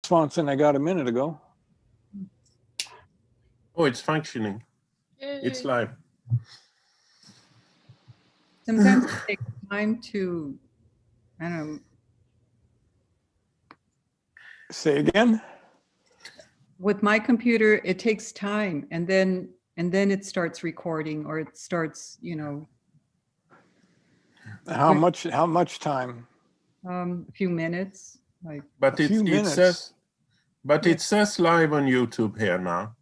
response than I got a minute ago. Oh, it's functioning. Yay. It's live. Sometimes it takes time to, I don't know, Say again? with my computer, it takes time and then it starts recording or it starts, How much time? a few minutes, like, But A few it minutes. says, it says live on YouTube here now.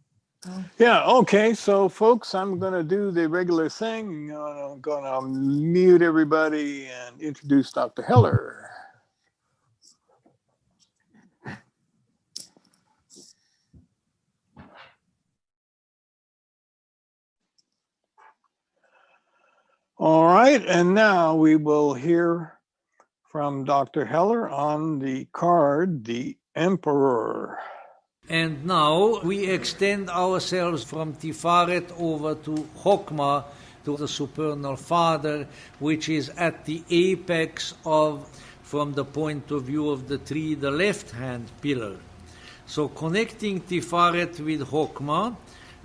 oh, Yeah, okay, so folks, I'm gonna do the regular thing. I'm gonna mute everybody and introduce Dr. Heller. All right, and now we will hear from Dr. Heller on the card, the Emperor. And now we extend ourselves from Tiferet over to Chokmah, to the supernal Father, which is at the apex of, from the point of view of the tree, the left-hand pillar. So connecting Tiferet with Chokmah,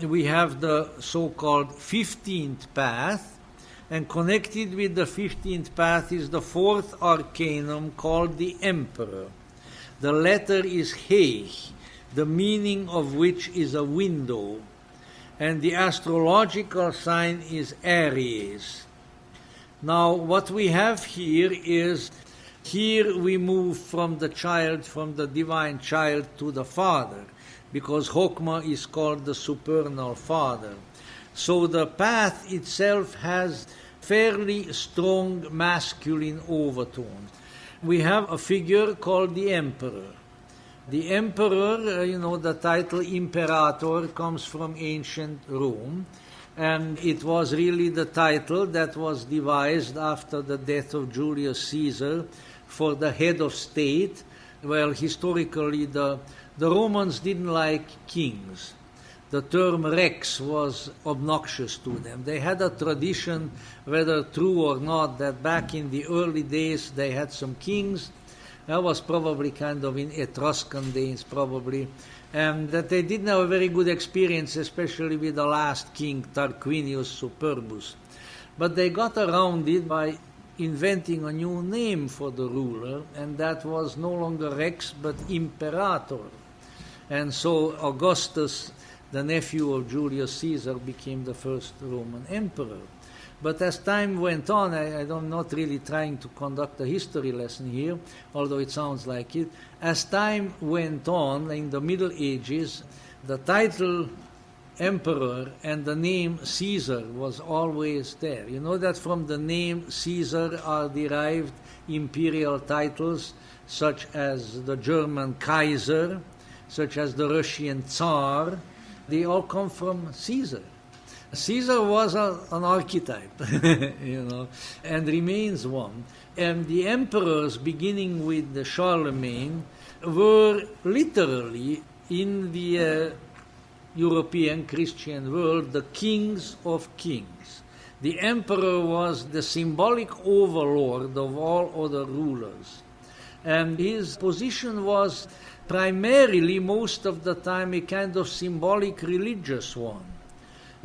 we have the so-called 15th path, and connected with the 15th path is the fourth arcanum called the Emperor. The letter is He, the meaning of which is a window, and the astrological sign is Aries. Now, what we have here is, here we move from the child, from the divine child to the Father, because Chokmah is called the supernal Father. So the path itself has fairly strong masculine overtones. We have a figure called the Emperor. The Emperor, the title Imperator comes from ancient Rome, and it was really the title that was devised after the death of Julius Caesar for the head of state. Well, historically, the Romans didn't like kings. The term rex was obnoxious to them. They had a tradition, whether true or not, that back in the early days they had some kings. That was probably kind of in Etruscan days, probably. And that they didn't have a very good experience, especially with the last king, Tarquinius Superbus. But they got around it by inventing a new name for the ruler, and that was no longer rex, but imperator. And so Augustus, the nephew of Julius Caesar, became the first Roman emperor. But as time went on, I'm not really trying to conduct a history lesson here, although it sounds like it. As time went on, in the Middle Ages, the title emperor and the name Caesar was always there. You know that from the name Caesar are derived imperial titles, such as the German Kaiser, such as the Russian Tsar. They all come from Caesar. Caesar was an archetype, and remains one. And the emperors, beginning with the Charlemagne, were literally in the European Christian world the kings of kings. The emperor was the symbolic overlord of all other rulers. And his position was primarily, most of the time, a kind of symbolic religious one.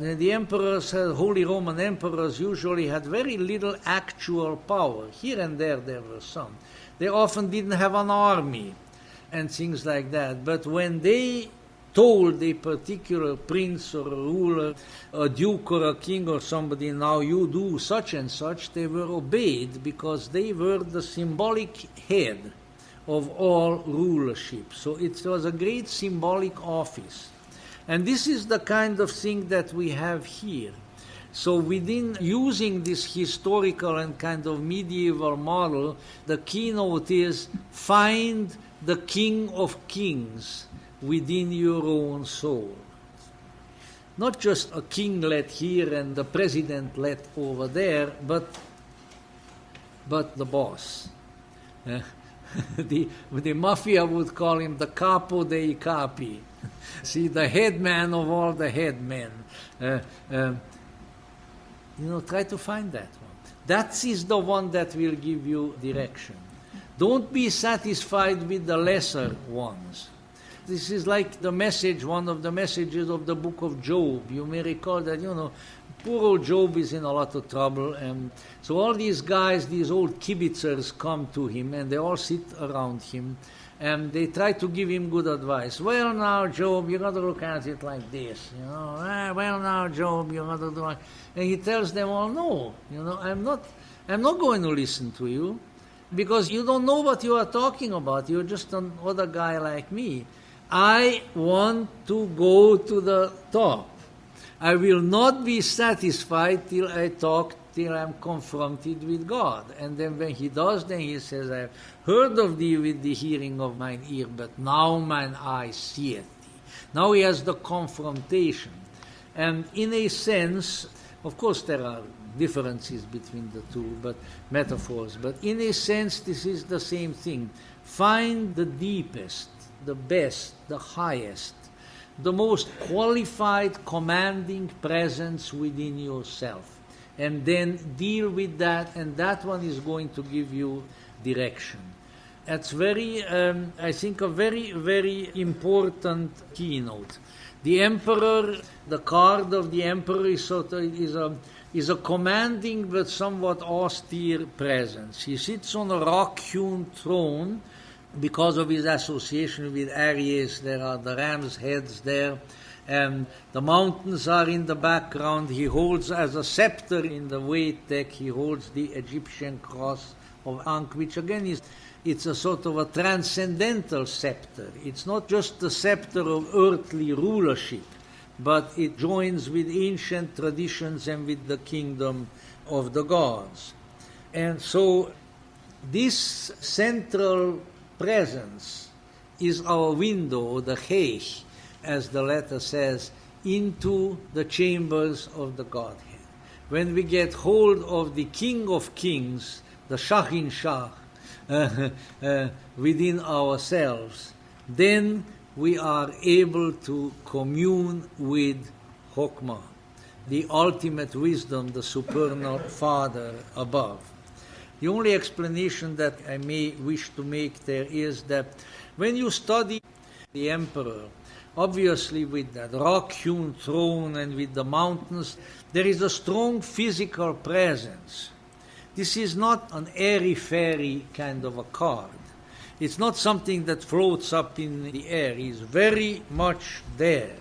The emperors, Holy Roman emperors, usually had very little actual power. Here and there were some. They often didn't have an army and things like that. But when they told a particular prince or a ruler, a duke or a king or somebody, now you do such and such, they were obeyed because they were the symbolic head of all rulership. So it was a great symbolic office. And this is the kind of thing that we have here. So within using this historical and kind of medieval model, the keynote is find the King of Kings within your own soul. Not just a kinglet here and the presidentlet over there, but the boss. The mafia would call him the capo dei capi. See, the head man of all the head men. Try to find that one. That is the one that will give you direction. Don't be satisfied with the lesser ones. This is like the message, one of the messages of the book of Job. You may recall that, poor old Job is in a lot of trouble. And so all these guys, these old kibitzers come to him and they all sit around him and they try to give him good advice. Well, now, Job, you got to look at it like this. Well, now, Job, you got to do like... And he tells them all, no, I'm not going to listen to you because you don't know what you are talking about. You're just another guy like me. I want to go to the top. I will not be satisfied till I'm confronted with God. And then when he does, then he says, I have heard of thee with the hearing of mine ear, but now mine eye seeth thee. Now he has the confrontation. And in a sense, of course there are differences between the two, but metaphors, but in a sense this is the same thing. Find the deepest, the best, the highest, the most qualified, commanding presence within yourself. And then deal with that, and that one is going to give you direction. That's very, I think, a very, very important keynote. The emperor, the card of the emperor is a commanding but somewhat austere presence. He sits on a rock-hewn throne. Because of his association with Aries, there are the ram's heads there, and the mountains are in the background. He holds as a scepter in the weight deck, he holds the Egyptian cross of Ankh, which again it's a sort of a transcendental scepter. It's not just the scepter of earthly rulership, but it joins with ancient traditions and with the kingdom of the gods. And so this central presence is our window, the Heich, as the letter says, into the chambers of the Godhead. When we get hold of the King of Kings, the Shachin Shach, within ourselves, then we are able to commune with Chokmah, the ultimate wisdom, the supernal Father above. The only explanation that I may wish to make there is that when you study the emperor, obviously with that rock-hewn throne and with the mountains, there is a strong physical presence. This is not an airy-fairy kind of a card. It's not something that floats up in the air. It's very much there.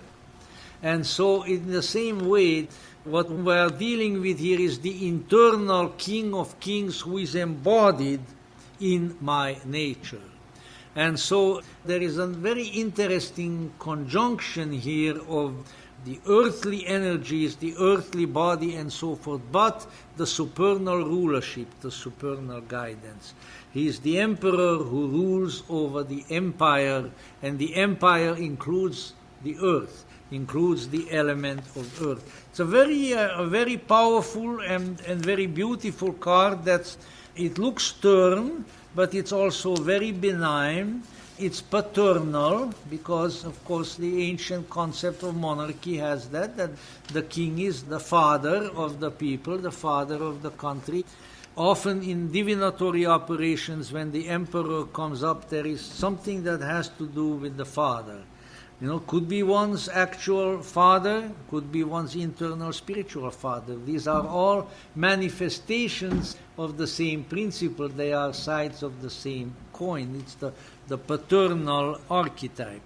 And so in the same way, what we are dealing with here is the internal King of Kings who is embodied in my nature. And so there is a very interesting conjunction here of the earthly energies, the earthly body and so forth, but the supernal rulership, the supernal guidance. He is the emperor who rules over the empire, and the empire includes the earth, includes the element of earth. It's a very powerful and very beautiful card. It looks stern, but it's also very benign. It's paternal, because, of course, the ancient concept of monarchy has that the king is the father of the people, the father of the country. Often in divinatory operations, when the emperor comes up, there is something that has to do with the father. Could be one's actual father, could be one's internal spiritual father. These are all manifestations of the same principle. They are sides of the same coin. It's the paternal archetype.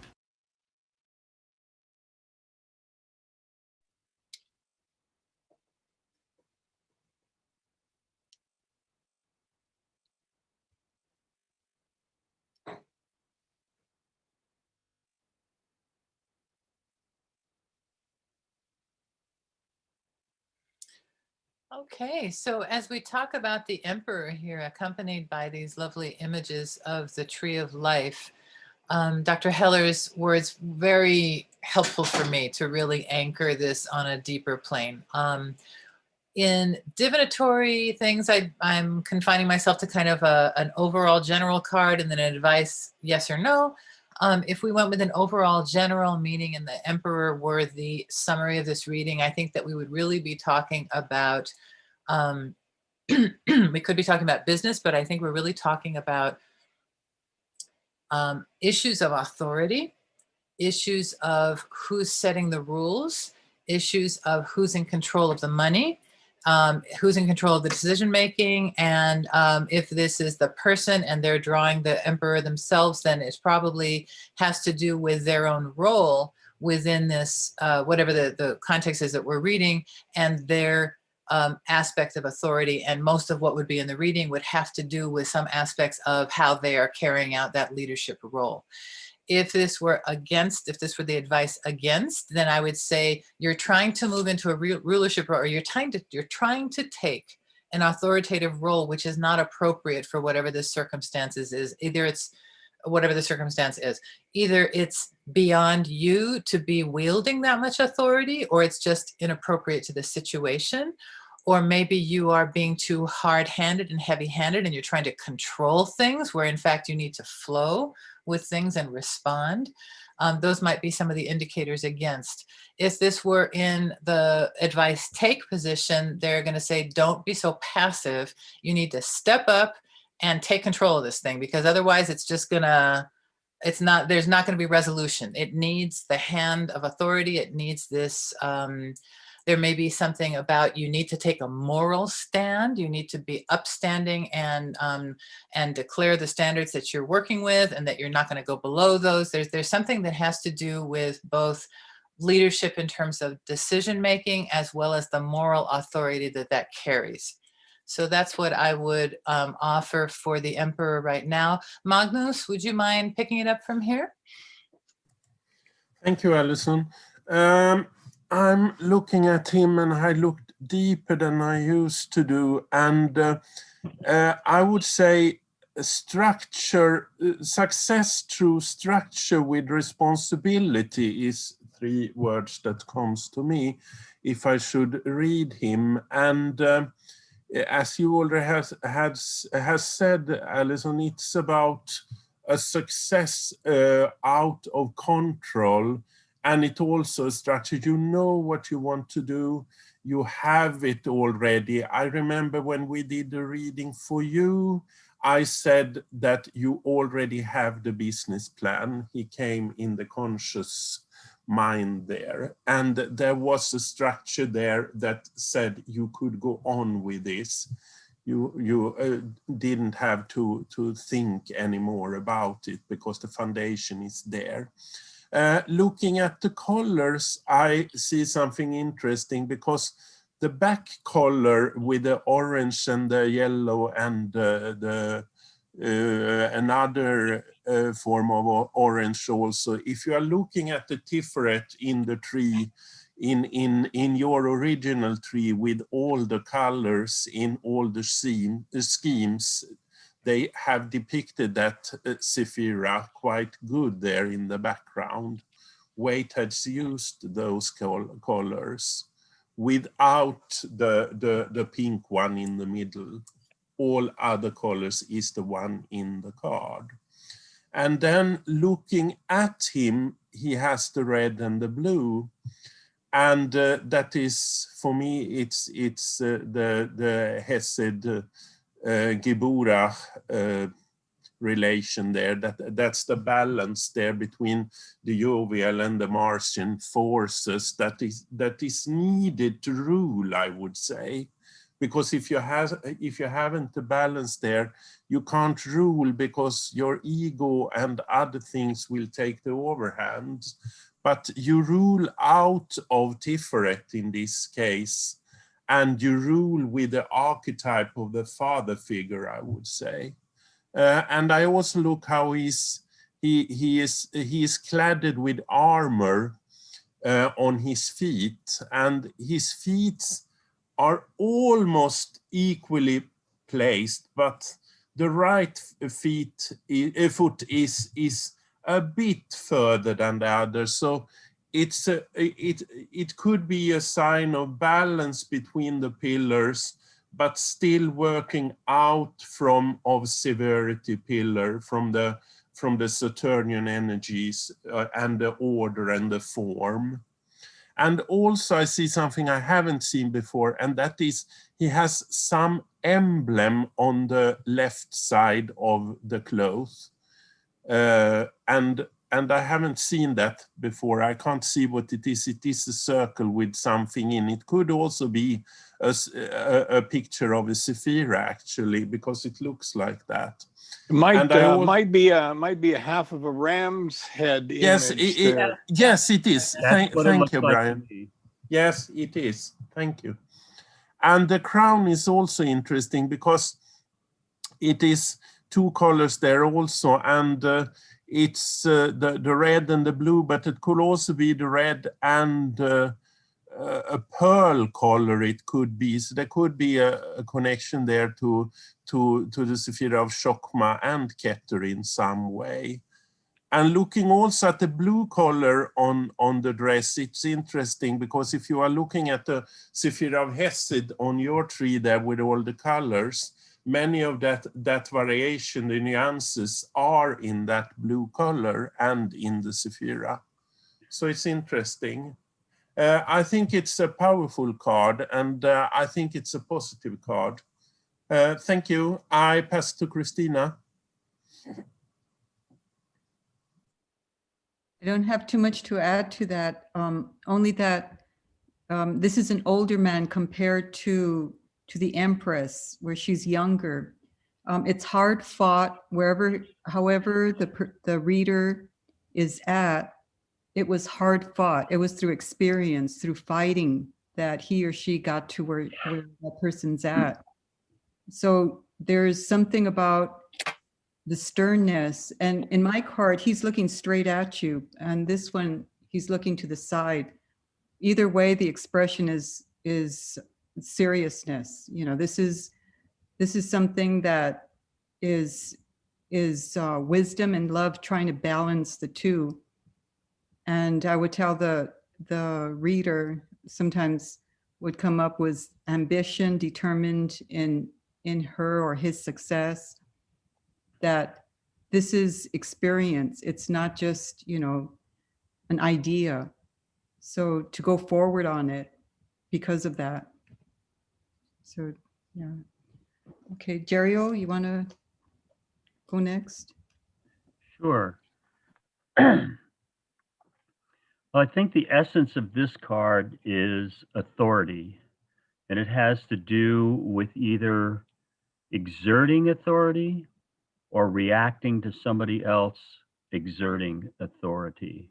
Okay, so as we talk about the emperor here, accompanied by these lovely images of the tree of life, Dr. Heller's words very helpful for me to really anchor this on a deeper plane. In divinatory things, I'm confining myself to kind of an overall general card and then an advice, yes or no. If we went with an overall general meaning and the emperor were the summary of this reading, I think that we would really be talking about, we could be talking about business, but I think we're really talking about issues of authority issues of who's setting the rules, issues of who's in control of the money, who's in control of the decision making, and if this is the person and they're drawing the emperor themselves, then it probably has to do with their own role within this, whatever the context is that we're reading, and their aspect of authority. And most of what would be in the reading would have to do with some aspects of how they are carrying out that leadership role. If this were the advice against, then I would say you're trying to move into a rulership role, or you're trying to take an authoritative role, which is not appropriate for whatever the circumstances is. Either it's whatever the circumstance is, either it's beyond you to be wielding that much authority, or it's just inappropriate to the situation. Or maybe you are being too hard-handed and heavy-handed and you're trying to control things where in fact you need to flow with things and respond. Those might be some of the indicators against. If this were in the advice take position, they're going to say, don't be so passive. You need to step up and take control of this thing, because otherwise it's just gonna, there's not going to be resolution. It needs the hand of authority. It needs this, there may be something about you need to take a moral stand. You need to be upstanding and declare the standards that you're working with, and that you're not going to go below those. There's something that has to do with both leadership in terms of decision making, as well as the moral authority that carries. So that's what I would offer for the emperor right now. Magnus, would you mind picking it up from here? Thank you, Alison. I'm looking at him, and I looked deeper than I used to do. And I would say structure, success through structure with responsibility is 3 words that comes to me if I should read him. And as you already has said, Alison, it's about a success out of control. And it also a structure. You know what you want to do. You have it already. I remember when we did the reading for you, I said that you already have the business plan. He came in the conscious mind there. And there was a structure there that said you could go on with this. You didn't have to think anymore about it because the foundation is there. Looking at the colors, I see something interesting, because the back color with the orange and the yellow and another form of orange also. If you are looking at the Tiferet in the tree, in your original tree with all the colors in all the schemes, they have depicted that Sephira quite good there in the background. Waite has used those colors without the pink one in the middle. All other colors is the one in the card. And then looking at him, he has the red and the blue. And that is, for me, it's the Hesed Geburah relation there. That's the balance there between the jovial and the Martian forces that is needed to rule, I would say. Because if you haven't the balance there, you can't rule, because your ego and other things will take the overhand. But you rule out of Tiferet in this case, and you rule with the archetype of the father figure, I would say. And I also look how he is cladded with armor on his feet, and his feet are almost equally placed, but the right foot is a bit further than the other. So it could be a sign of balance between the pillars, but still working out of severity pillar, from the Saturnian energies and the order and the form. And also I see something I haven't seen before, and that is he has some emblem on the left side of the cloth. And and I haven't seen that before. I can't see what it is. It is a circle with something in. It could also be a picture of a Sephira, actually, because it looks like that. It might And I al- might be a half of a ram's head Yes, image there. yes, it is. That's what it Thank looks you, like to Brian. me. Yes, it is. Thank you. And the crown is also interesting because it is two colors there also, and it's the red and the blue, but it could also be the red and a pearl color. It could be, so there could be a connection there to the Sephira of Chokmah and Keter in some way. And looking also at the blue color on the dress, it's interesting because if you are looking at the Sephira of Hesed on your tree there with all the colors, many of that variation, the nuances are in that blue color and in the Sephira. So it's interesting. I think it's a powerful card, and I think it's a positive card. Thank you. I pass to Christina. I don't have too much to add to that, only that this is an older man compared to the Empress, where she's younger. It's hard fought however the reader is at. It was hard fought. It was through experience, through fighting, that he or she got to where that person's at. So there's something about the sternness. And in my card, he's looking straight at you. And this one, he's looking to the side. Either way, the expression is seriousness. You know, this is something that is wisdom and love trying to balance the two. And I would tell the reader, sometimes would come up with ambition, determined in her or his success, that this is experience. It's not just, you know, an idea. So to go forward on it because of that. So, yeah. Okay, Jerio, you want to go next? Sure. Well, I think the essence of this card is authority, and it has to do with either exerting authority or reacting to somebody else exerting authority.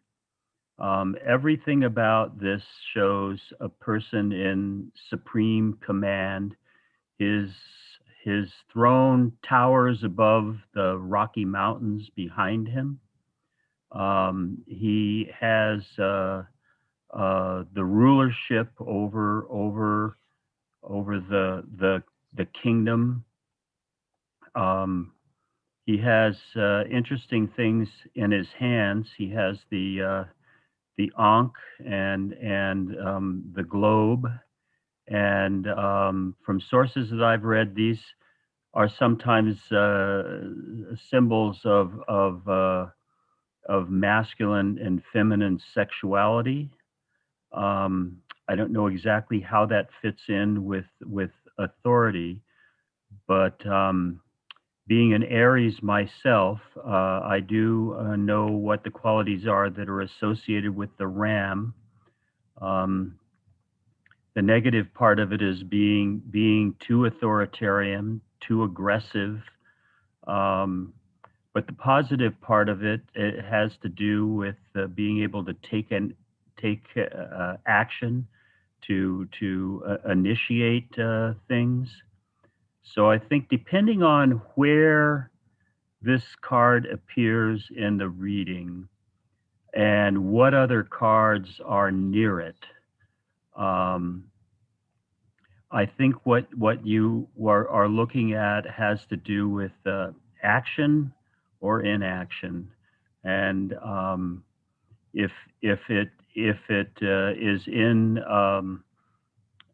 Everything about this shows a person in supreme command. His throne towers above the Rocky Mountains behind him. He has the rulership over the kingdom. He has interesting things in his hands. He has the Ankh and the globe. And from sources that I've read, these are sometimes symbols of masculine and feminine sexuality. I don't know exactly how that fits in with authority, but being an Aries myself, I do know what the qualities are that are associated with the ram. The negative part of it is being too authoritarian, too aggressive. But the positive part of it has to do with being able to take action, to initiate things. So I think depending on where this card appears in the reading and what other cards are near it, I think what you are looking at has to do with action or inaction, and if it is in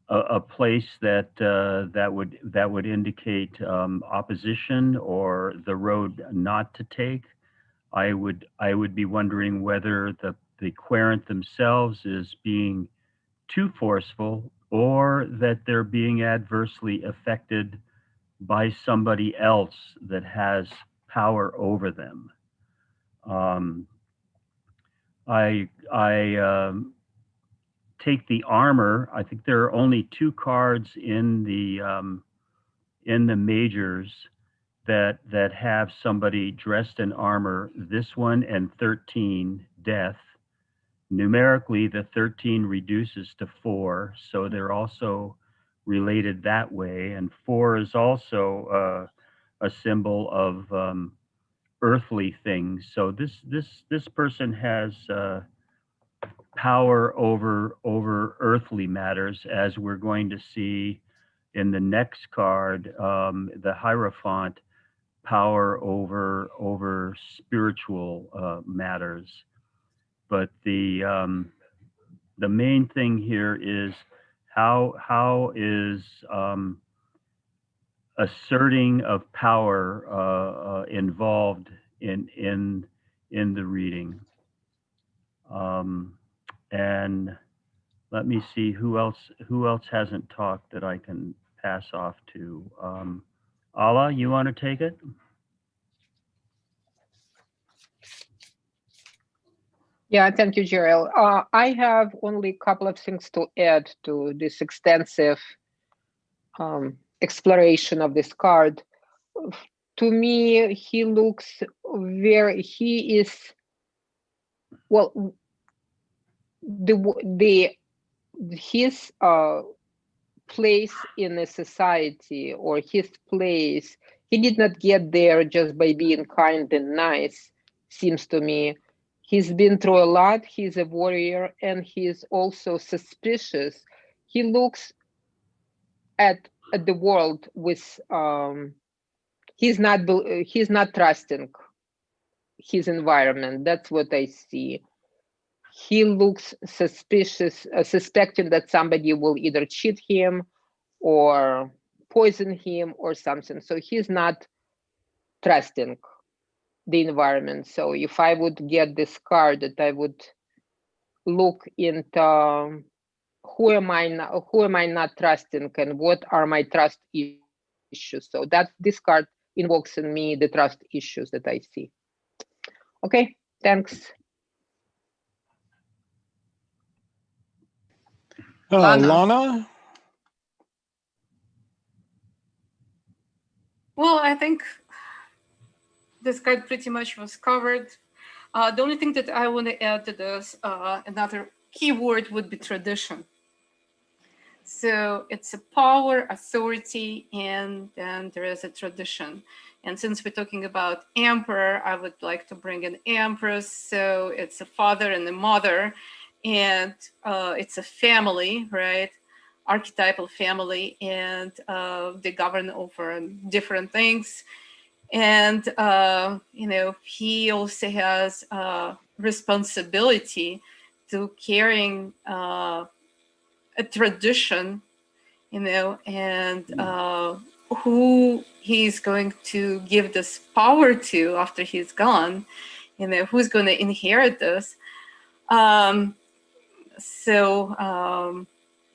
a place that would indicate opposition or the road not to take, I would be wondering whether the querent themselves is being too forceful, or that they're being adversely affected by somebody else that has power over them. I take the armor. I think there are only 2 cards in the majors that have somebody dressed in armor. This one and 13, death. Numerically, the 13 reduces to 4, so they're also related that way. And 4 is also a symbol of earthly things. So this person has power over earthly matters, as we're going to see in the next card, the Hierophant, power over spiritual matters. But the main thing here is how is asserting of power involved in the reading. And let me see who else hasn't talked that I can pass off to. Ala, you want to take it? Yeah, thank you, Gerald. I have only a couple of things to add to this extensive exploration of this card. To me, he looks he is, well, his place in a society, or his place, he did not get there just by being kind and nice, seems to me. He's been through a lot. He's a warrior, and he's also suspicious. He looks at the world with he's not trusting his environment. That's what I see. He looks suspicious, suspecting that somebody will either cheat him or poison him or something. So he's not trusting the environment. So if I would get this card, that I would look into who am I not trusting, and what are my trust issues. So that this card invokes in me the trust issues that I see. Okay, thanks. Lana. Lana? Well, I think this card pretty much was covered. The only thing that I want to add to this, another keyword would be tradition. So it's a power, authority, and then there is a tradition. And since we're talking about emperor, I would like to bring an empress. So it's a father and a mother, and it's a family, right? Archetypal family, and they govern over different things. And, he also has responsibility to carrying a tradition, and who he's going to give this power to after he's gone, who's going to inherit this.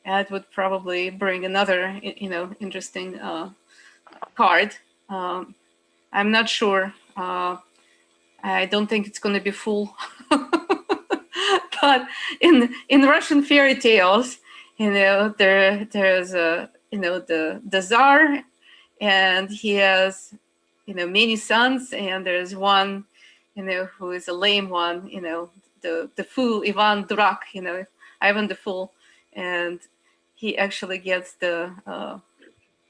That would probably bring another, interesting card. I'm not sure. I don't think it's going to be full. But in Russian fairy tales, there's the Tsar, and he has many sons, and there's one who is a lame one, the fool, Ivan Durak, Ivan the Fool, and he actually gets the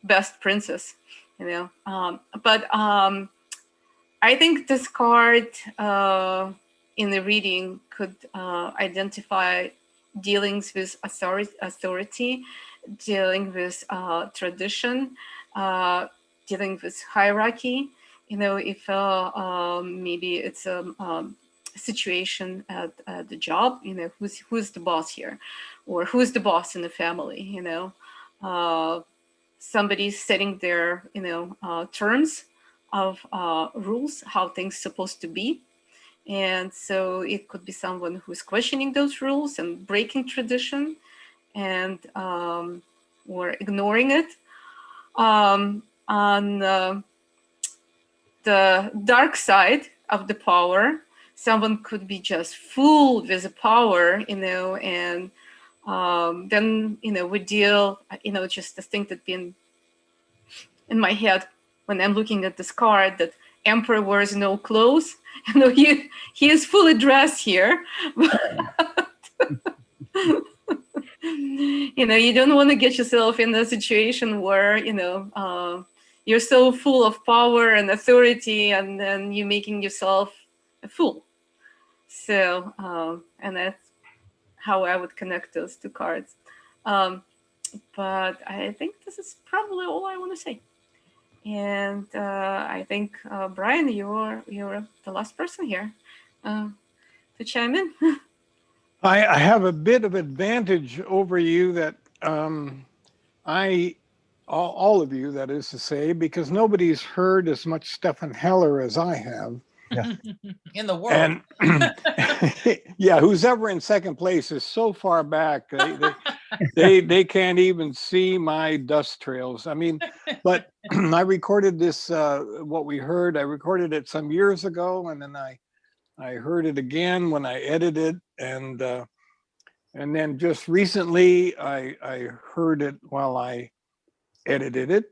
best princess, but I think this card in the reading could identify dealings with authority, dealing with tradition, dealing with hierarchy. If maybe it's a situation at the job, who's the boss here, or who's the boss in the family, somebody's setting their terms of rules, how things supposed to be. And so it could be someone who's questioning those rules and breaking tradition, and or ignoring it. On the dark side of the power, someone could be just fooled with the power, and then, we deal, just the thing that been in my head when I'm looking at this card, that Emperor wears no clothes. He is fully dressed here. You don't want to get yourself in a situation where, you're so full of power and authority, and then you're making yourself a fool. So, and that's how I would connect those two cards. But I think this is probably all I want to say. And I think, Brian, you're the last person here to chime in. I have a bit of advantage over you that all of you, that is to say, because nobody's heard as much Stefan Heller as I have. In the world. And yeah, who's ever in second place is so far back. They can't even see my dust trails. I mean, but I recorded this, what we heard, I recorded it some years ago, and then I heard it again when I edited, and then just recently I heard it while I edited it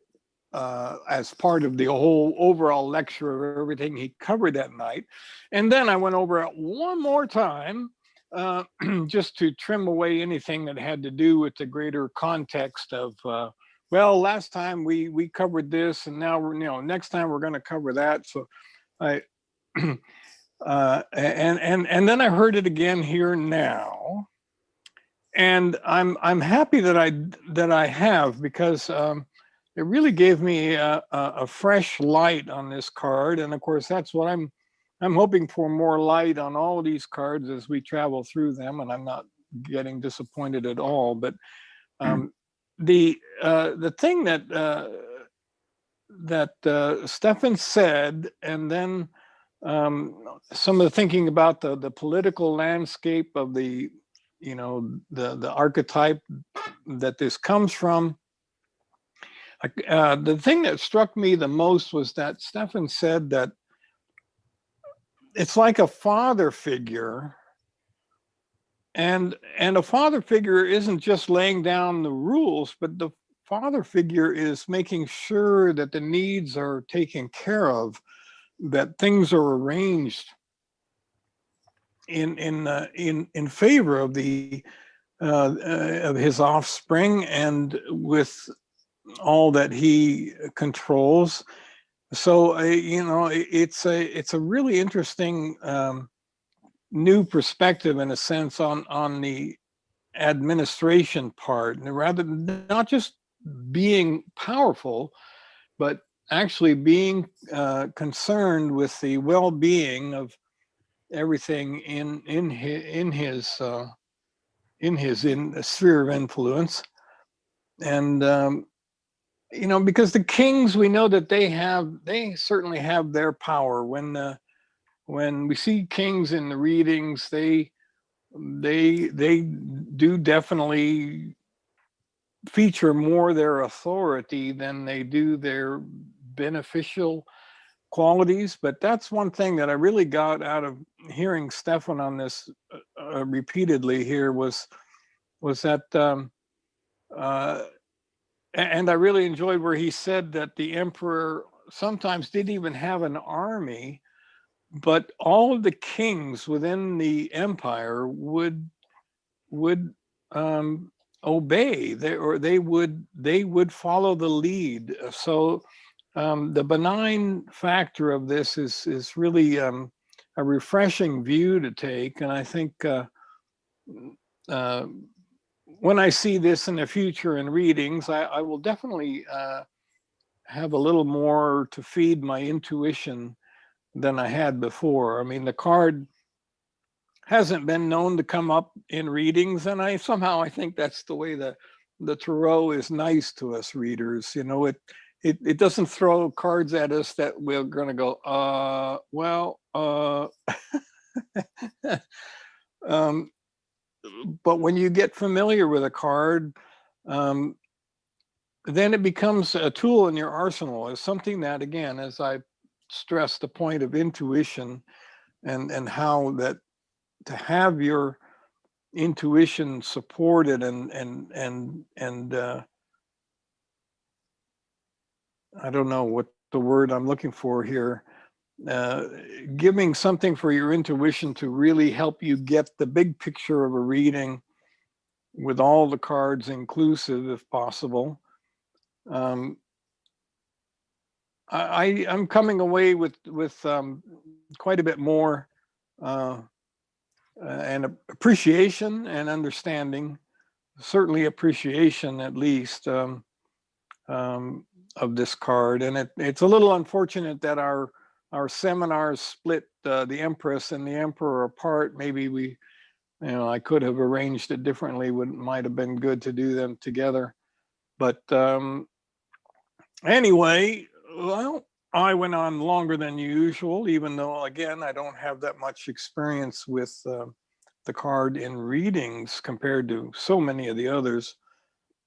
as part of the whole overall lecture of everything he covered that night. And then I went over it one more time just to trim away anything that had to do with the greater context of, well, last time we covered this, and now we're, next time we're going to cover that. So I, and then I heard it again here now. And I'm happy that I have, because it really gave me a fresh light on this card. And of course, that's what I'm hoping for, more light on all of these cards as we travel through them. And I'm not getting disappointed at all. But the thing that Stefan said, and then some of the thinking about the political landscape of the archetype that this comes from. The thing that struck me the most was that Stefan said that it's like a father figure, and a father figure isn't just laying down the rules, but the father figure is making sure that the needs are taken care of, that things are arranged in favor of the of his offspring and with all that he controls. So it's a really interesting new perspective, in a sense, on the administration part, and rather than not just being powerful, but actually being concerned with the well-being of everything in his sphere of influence. And because the kings, we know that they certainly have their power. When we see kings in the readings, they do definitely feature more their authority than they do their beneficial qualities. But that's one thing that I really got out of hearing Stefan on this repeatedly here was that and I really enjoyed where he said that the emperor sometimes didn't even have an army, but all of the kings within the empire would obey, they would follow the lead. So the benign factor of this is really a refreshing view to take, and I think when I see this in the future in readings, I will definitely have a little more to feed my intuition than I had before. I mean, the card hasn't been known to come up in readings, and I think that's the way the tarot is nice to us readers. It doesn't throw cards at us that we're going to go, but when you get familiar with a card, then it becomes a tool in your arsenal. It's something that, again, as I stress the point of intuition, and how that to have your intuition supported and I don't know what the word I'm looking for here, giving something for your intuition to really help you get the big picture of a reading with all the cards inclusive, if possible. I'm coming away with quite a bit more and appreciation and understanding, certainly appreciation at least of this card. And it's a little unfortunate that our seminars split the Empress and the Emperor apart. Maybe I could have arranged it differently. Might have been good to do them together. But anyway, well, I went on longer than usual, even though, again, I don't have that much experience with the card in readings compared to so many of the others.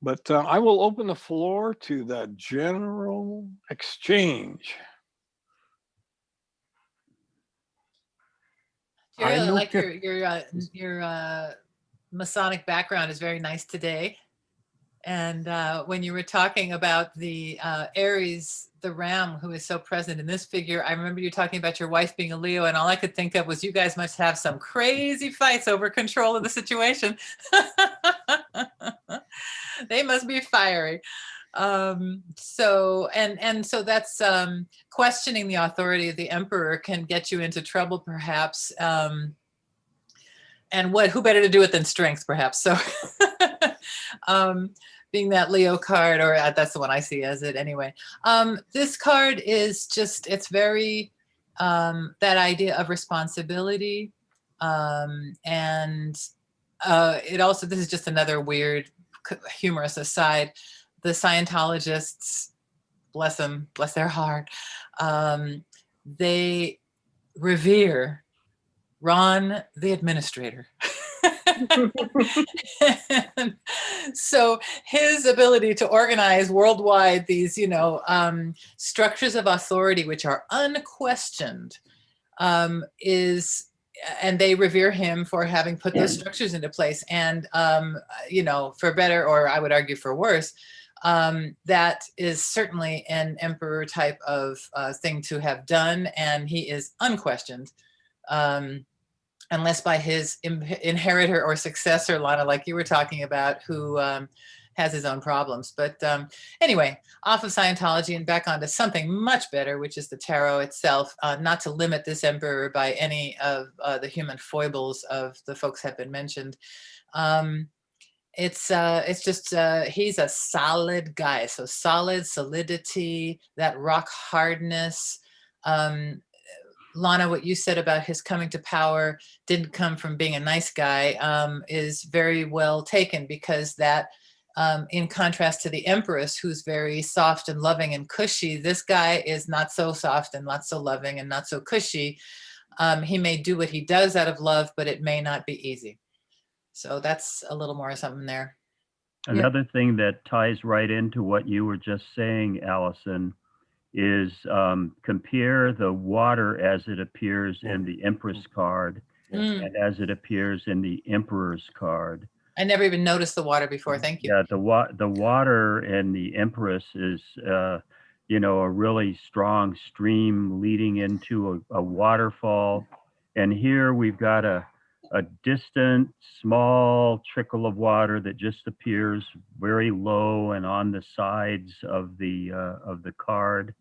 But I will open the floor to the general exchange. Jerry, I like look your Masonic background is very nice today. And when you were talking about the Aries, the Ram, who is so present in this figure, I remember you talking about your wife being a Leo, and all I could think of was you guys must have some crazy fights over control of the situation. They must be fiery. So that's questioning the authority of the Emperor can get you into trouble, perhaps. And who better to do it than strength, perhaps? So being that Leo card, or that's the one I see as it anyway. This card is just, it's very that idea of responsibility. And it also, this is just another weird, humorous aside. The Scientologists, bless them, bless their heart, they revere Ron, the administrator. And so his ability to organize worldwide these, structures of authority, which are unquestioned, and they revere him for having put those structures into place. And, for better, or I would argue for worse, that is certainly an emperor type of thing to have done. And he is unquestioned. Unless by his inheritor or successor, Lana, like you were talking about, who has his own problems. But anyway, off of Scientology and back onto something much better, which is the tarot itself, not to limit this emperor by any of the human foibles of the folks have been mentioned. It's just, he's a solid guy. So solidity, that rock hardness. Lana, what you said about his coming to power didn't come from being a nice guy is very well taken, because that, in contrast to the Empress, who's very soft and loving and cushy, this guy is not so soft and not so loving and not so cushy. He may do what he does out of love, but it may not be easy. So that's a little more something there. Another thing that ties right into what you were just saying, Allison, is compare the water as it appears in the Empress card and as it appears in the Emperor's card. I never even noticed the water before. Thank you. Yeah, the water in the Empress is, a really strong stream leading into a waterfall. And here we've got a distant, small trickle of water that just appears very low and on the sides of the card.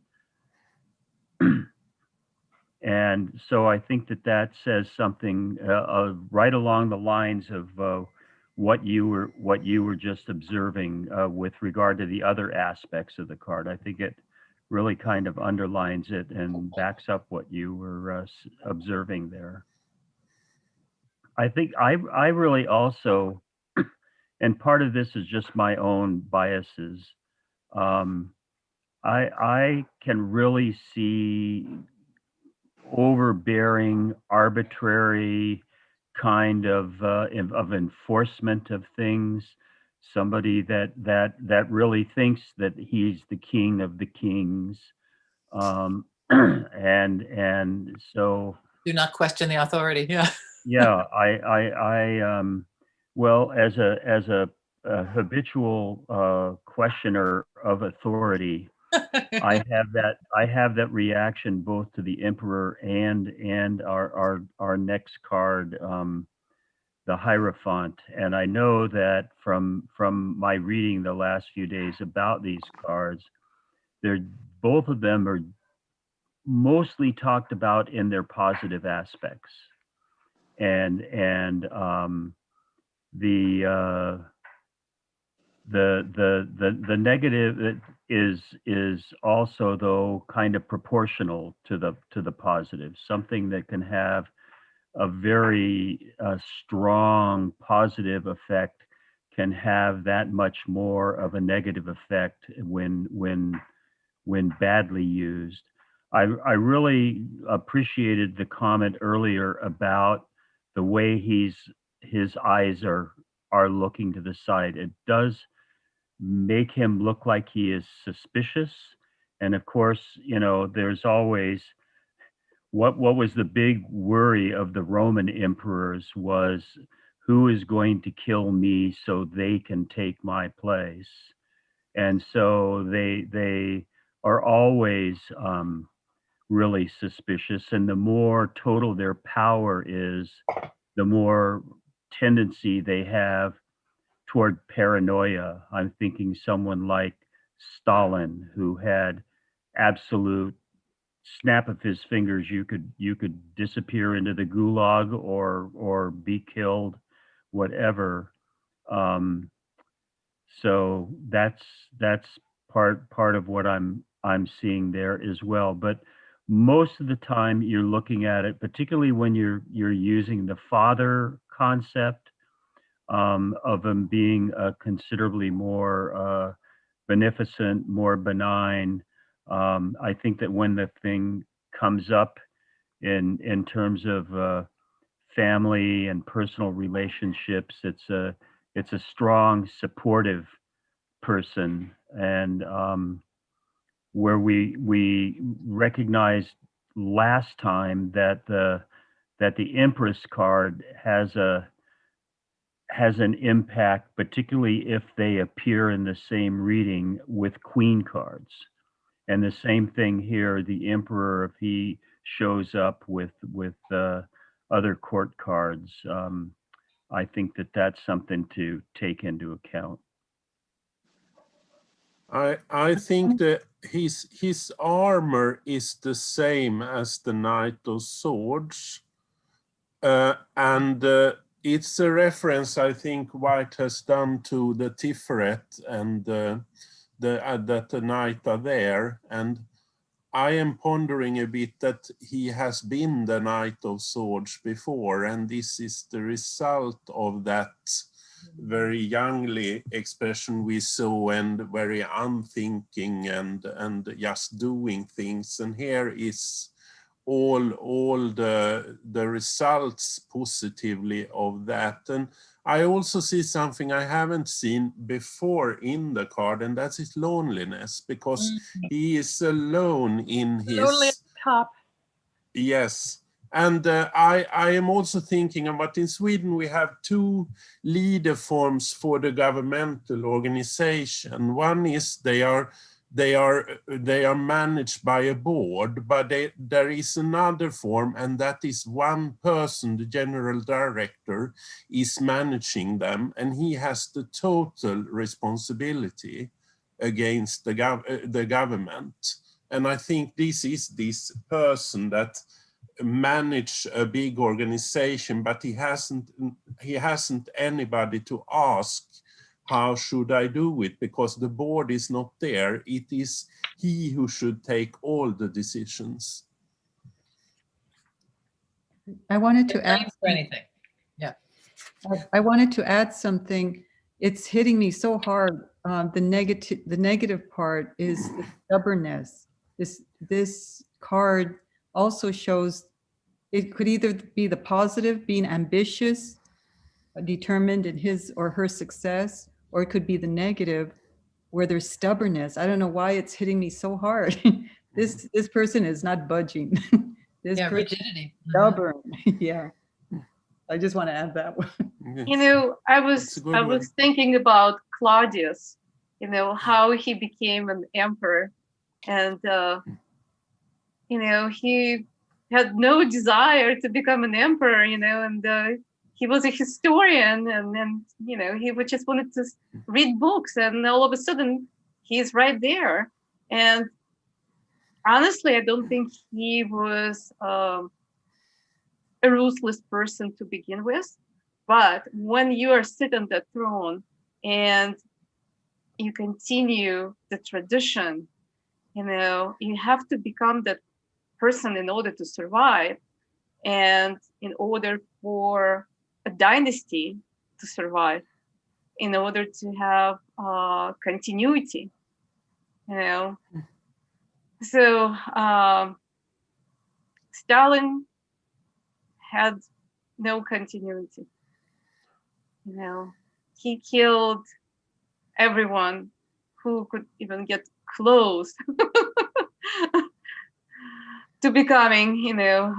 And so I think that says something right along the lines of what you were just observing with regard to the other aspects of the card. I think it really kind of underlines it and backs up what you were observing there. I think I really also, and part of this is just my own biases, I can really see overbearing, arbitrary kind of enforcement of things. Somebody that really thinks that he's the king of the kings, and so Do not question the authority. Yeah. Yeah, well, as a habitual questioner of authority, I have that reaction both to the emperor and our next card, the Hierophant. And I know that from my reading the last few days about these cards, they're both of them are mostly talked about in their positive aspects, and the the negative is also though kind of proportional to the positive, something that can have a very strong positive effect can have that much more of a negative effect when badly used. I really appreciated the comment earlier about the way his eyes are looking to the side. It does make him look like he is suspicious. And of course, there's always what was the big worry of the Roman emperors was who is going to kill me so they can take my place. And so they are always really suspicious. And the more total their power is, the more tendency they have toward paranoia. I'm thinking someone like Stalin, who had absolute snap of his fingers, you could disappear into the gulag or be killed, whatever. So that's part of what I'm seeing there as well. But most of the time you're looking at it, particularly when you're using the father concept, of him being considerably more beneficent, more benign. I think that when the thing comes up in terms of family and personal relationships, it's a strong, supportive person, and where we recognized last time that the Empress card has an impact, particularly if they appear in the same reading with Queen cards. And the same thing here, the Emperor, if he shows up with other court cards, I think that that's something to take into account. I think that his armor is the same as the Knight of Swords, and it's a reference I think White has done to the Tiferet and that the knight are there, and I am pondering a bit that he has been the Knight of Swords before, and this is the result of that very youngly expression we saw, and very unthinking and just doing things. And here is all the results positively of that. And I also see something I haven't seen before in the card, and that's his loneliness, because he is alone in his... Lonely at the top. Yes. And I am also thinking about, in Sweden, we have two leader forms for the governmental organization. One is they are managed by a board, but there is another form, and that is one person, the general director, is managing them, and he has the total responsibility against the government. And I think this is this person that manage a big organization, but he hasn't anybody to ask, how should I do it? Because the board is not there. It is he who should take all the decisions. I wanted to add For anything. Yeah. I wanted to add something. It's hitting me so hard. The negative part is the stubbornness. This card also shows it could either be the positive, being ambitious, determined in his or her success, or it could be the negative, where there's stubbornness. I don't know why it's hitting me so hard. This person is not budging. This Yeah, person rigidity. is stubborn. Yeah. I just want to add that one. You know, I That's a was good I one. was thinking about Claudius, you know, how he became an emperor, and you know, he had no desire to become an emperor, you know, and he was a historian, and you know, he would just wanted to read books, and all of a sudden he's right there. And honestly, I don't think he was a ruthless person to begin with, but when you are sitting on that throne and you continue the tradition, you know, you have to become that person in order to survive, and in order for a dynasty to survive, in order to have continuity, you know. So Stalin had no continuity, you know. He killed everyone who could even get close to becoming, you know,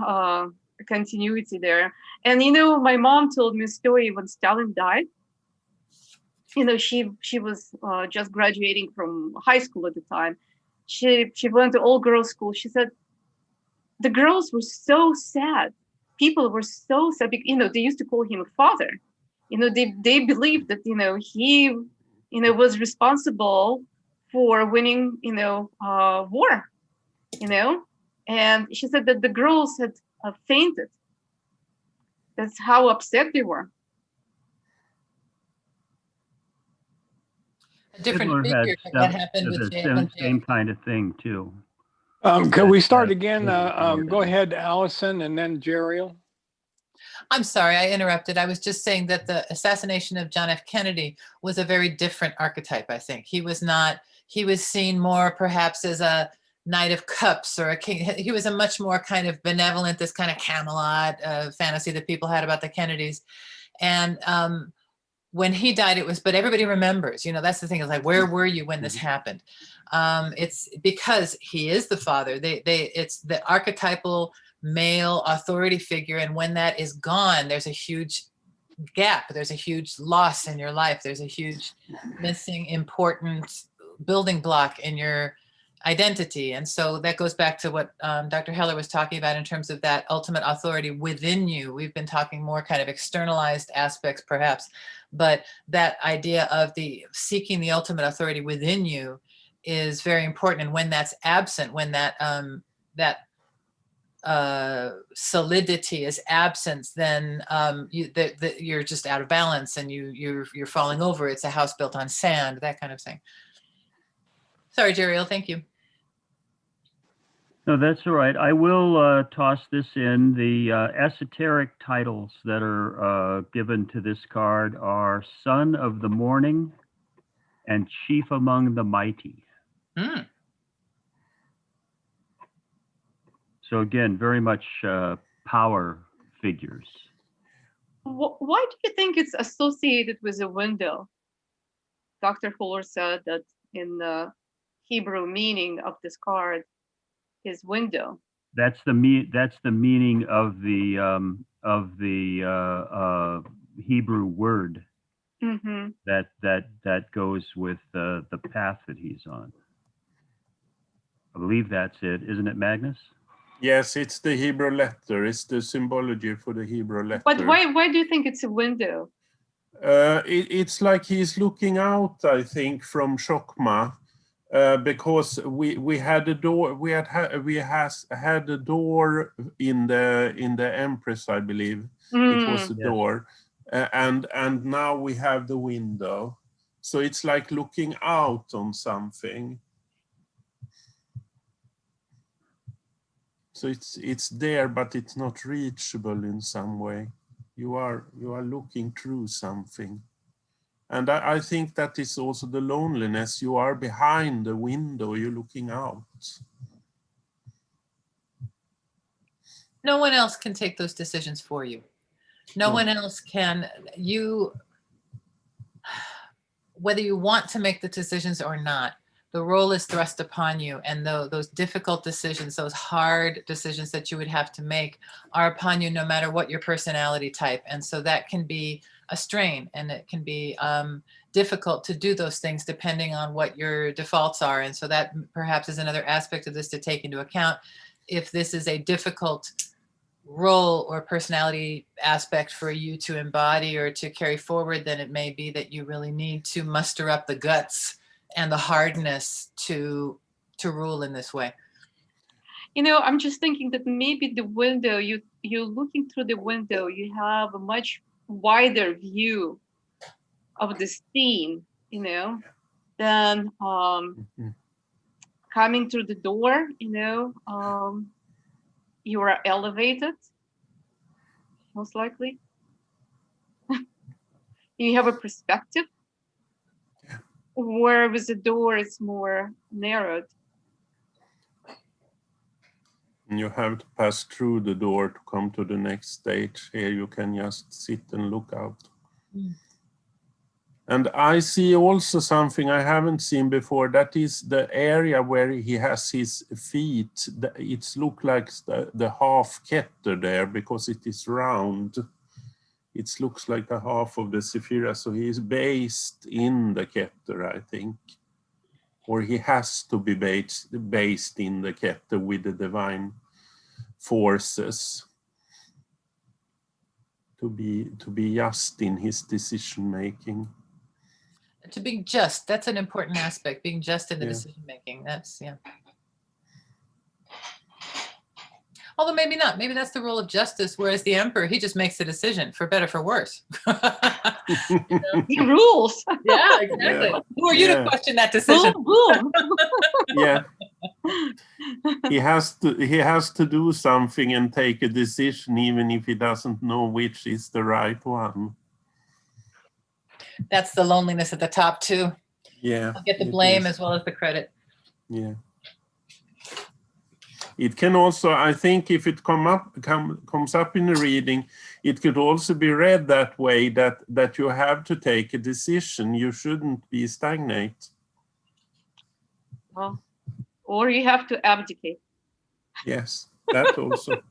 a continuity there. And you know, my mom told me a story when Stalin died. You know, she was just graduating from high school at the time. She went to all girls school. She said the girls were so sad. People were so sad. You know, they used to call him a father. You know, they believed that, you know, he, you know, was responsible for winning, you know, war, you know. And she said that the girls had fainted. That's how upset they were. A different Hitler had figure than what happened with the same kind of thing too. Can we start that again? really Go ahead, Allison, and then Jeriel. I'm sorry, I interrupted. I was just saying that the assassination of John F. Kennedy was a very different archetype, I think. He was seen more perhaps as a Knight of Cups or a king. He was a much more kind of benevolent, this kind of Camelot fantasy that people had about the Kennedys. And when he died, it was, but everybody remembers, you know, that's the thing, is like, where were you when this happened? It's because he is the father. It's the archetypal male authority figure. And when that is gone, there's a huge gap. There's a huge loss in your life. There's a huge missing important building block in your identity. And so that goes back to what Dr. Heller was talking about in terms of that ultimate authority within you. We've been talking more kind of externalized aspects perhaps, but that idea of the seeking the ultimate authority within you is very important. And when that's absent, when that solidity is absent, then you're just out of balance and you're falling over. It's a house built on sand, that kind of thing. Sorry, Jeriel, thank you. No, that's all right. I will toss this in. The esoteric titles that are given to this card are Son of the Morning and Chief Among the Mighty. Hmm. So again, very much power figures. Why do you think it's associated with a window? Dr. Fuller said that in the Hebrew meaning of this card is window. That's the meaning of the Hebrew word that goes with the path that he's on. I believe that's it, isn't it, Magnus? Yes, it's the Hebrew letter. It's the symbology for the Hebrew letter. But why do you think it's a window? It's like he's looking out, I think, from Chokmah, because we had a door. We had a door in the Empress, I believe. It was a door, and now we have the window. So it's like looking out on something. So it's there, but it's not reachable in some way. You are looking through something. And I think that is also the loneliness. You are behind the window, you're looking out. No one else can take those decisions for you. No one else can. Whether you want to make the decisions or not, the role is thrust upon you, and those difficult decisions, those hard decisions that you would have to make are upon you no matter what your personality type. And so that can be a strain, and it can be difficult to do those things depending on what your defaults are. And so that perhaps is another aspect of this to take into account. If this is a difficult role or personality aspect for you to embody or to carry forward, then it may be that you really need to muster up the guts and the hardness to rule in this way. You know, I'm just thinking that maybe the window, you're looking through the window, you have a much wider view of the scene, you know, than coming through the door, you know, you are elevated, most likely. You have a perspective, where with the door it's more narrowed. You have to pass through the door to come to the next stage. Here you can just sit and look out. Mm. And I see also something I haven't seen before. That is the area where he has his feet. It looks like the half ketter there because it is round. It looks like a half of the Sephira. So he is based in the ketter, I think. Or he has to be based in the ketter with the divine forces to be just in his decision making. To be just, that's an important aspect, being just in the Yeah. decision making. That's, yeah. Although maybe not. Maybe that's the role of justice, whereas the emperor, he just makes a decision, for better, for worse. You know? He rules. Yeah, exactly. Yeah. Who are you to Yeah. question that decision? Boom, boom. Yeah. He has to do something and take a decision even if he doesn't know which is the right one. That's the loneliness at the top too. Yeah. I'll get the it blame is. as well as the credit. Yeah. It can also, I think, if it comes up in a reading, it could also be read that way, that you have to take a decision. You shouldn't be stagnate. Well, or you have to abdicate. Yes, that also.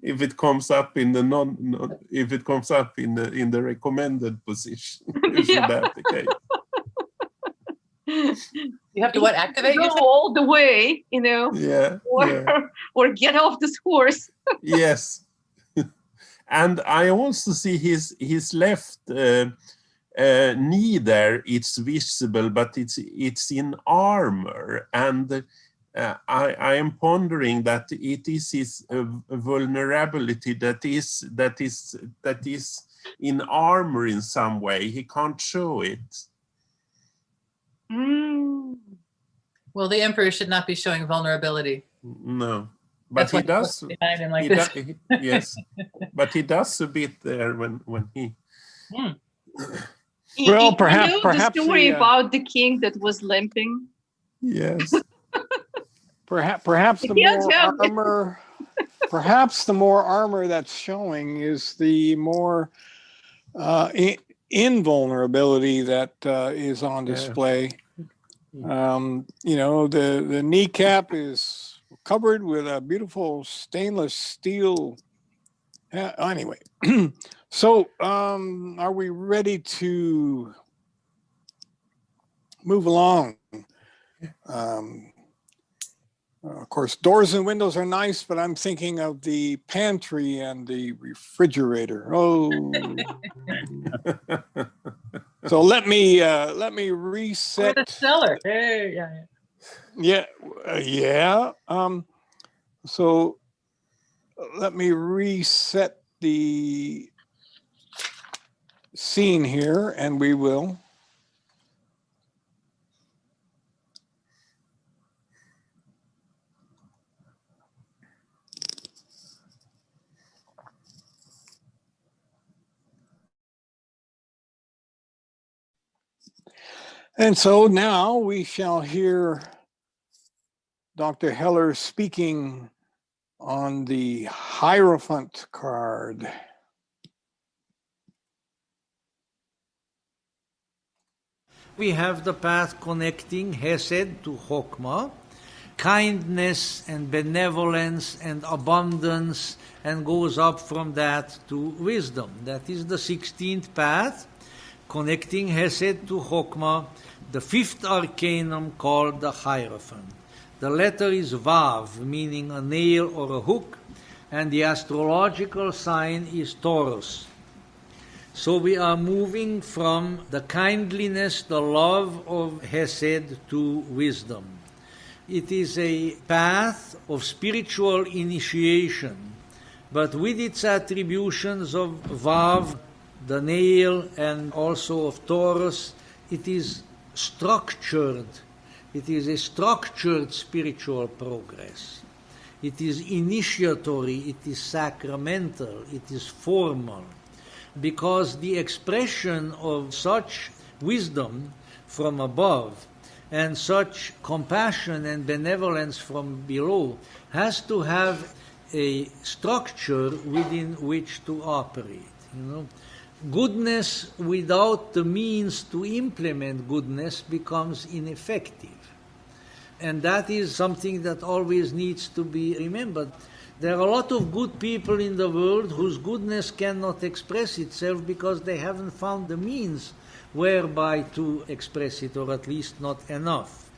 If it comes up in the if it comes up in the recommended position, you should Yeah. abdicate. You have to what, activate? Go You said? all the way, you know, Yeah. or Yeah. or get off this horse. Yes. And I also see his left knee there. It's visible, but it's in armor, and I am pondering that it is his vulnerability that is in armor in some way. He can't show it. Mm. Well, the emperor should not be showing vulnerability. No, but That's he why he does. looks behind him like He this. yes, but he does a bit there when he. Hmm. Well, You perhaps- know perhaps the story the, about the king that was limping. Yes. Perhaps the can't more help it. armor, perhaps the more armor that's showing is the more invulnerability that is on Yeah. display. You know, the kneecap is covered with a beautiful stainless steel. Anyway, so are we ready to move along? Of course, doors and windows are nice, but I'm thinking of the pantry and the refrigerator. Oh, so let me Or reset. the cellar. Hey, yeah. Yeah. So let me reset the scene here, and we will. And so now we shall hear Dr. Heller speaking on the Hierophant card. We have the path connecting Hesed to Chokmah, kindness and benevolence and abundance, and goes up from that to wisdom. That is the 16th path, connecting Hesed to Chokmah, the 5th arcanum called the Hierophant. The letter is Vav, meaning a nail or a hook, and the astrological sign is Taurus. So we are moving from the kindliness, the love of Hesed to wisdom. It is a path of spiritual initiation, but with its attributions of Vav, the nail, and also of Taurus, it is structured. It is a structured spiritual progress. It is initiatory, it is sacramental, it is formal, because the expression of such wisdom from above and such compassion and benevolence from below has to have a structure within which to operate. Goodness without the means to implement goodness becomes ineffective. And that is something that always needs to be remembered. There are a lot of good people in the world whose goodness cannot express itself because they haven't found the means whereby to express it, or at least not enough.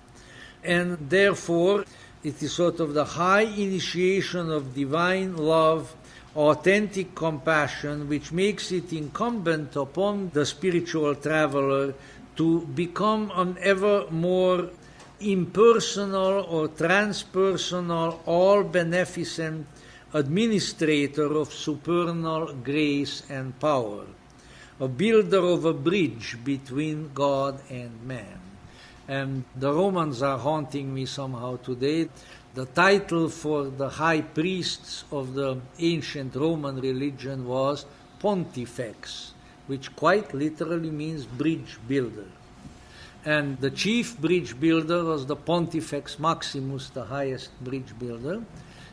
And therefore, it is sort of the high initiation of divine love, authentic compassion, which makes it incumbent upon the spiritual traveler to become an ever more impersonal or transpersonal, all-beneficent administrator of supernal grace and power, a builder of a bridge between God and man. And the Romans are haunting me somehow today. The title for the high priests of the ancient Roman religion was Pontifex, which quite literally means bridge builder. And the chief bridge builder was the Pontifex Maximus, the highest bridge builder.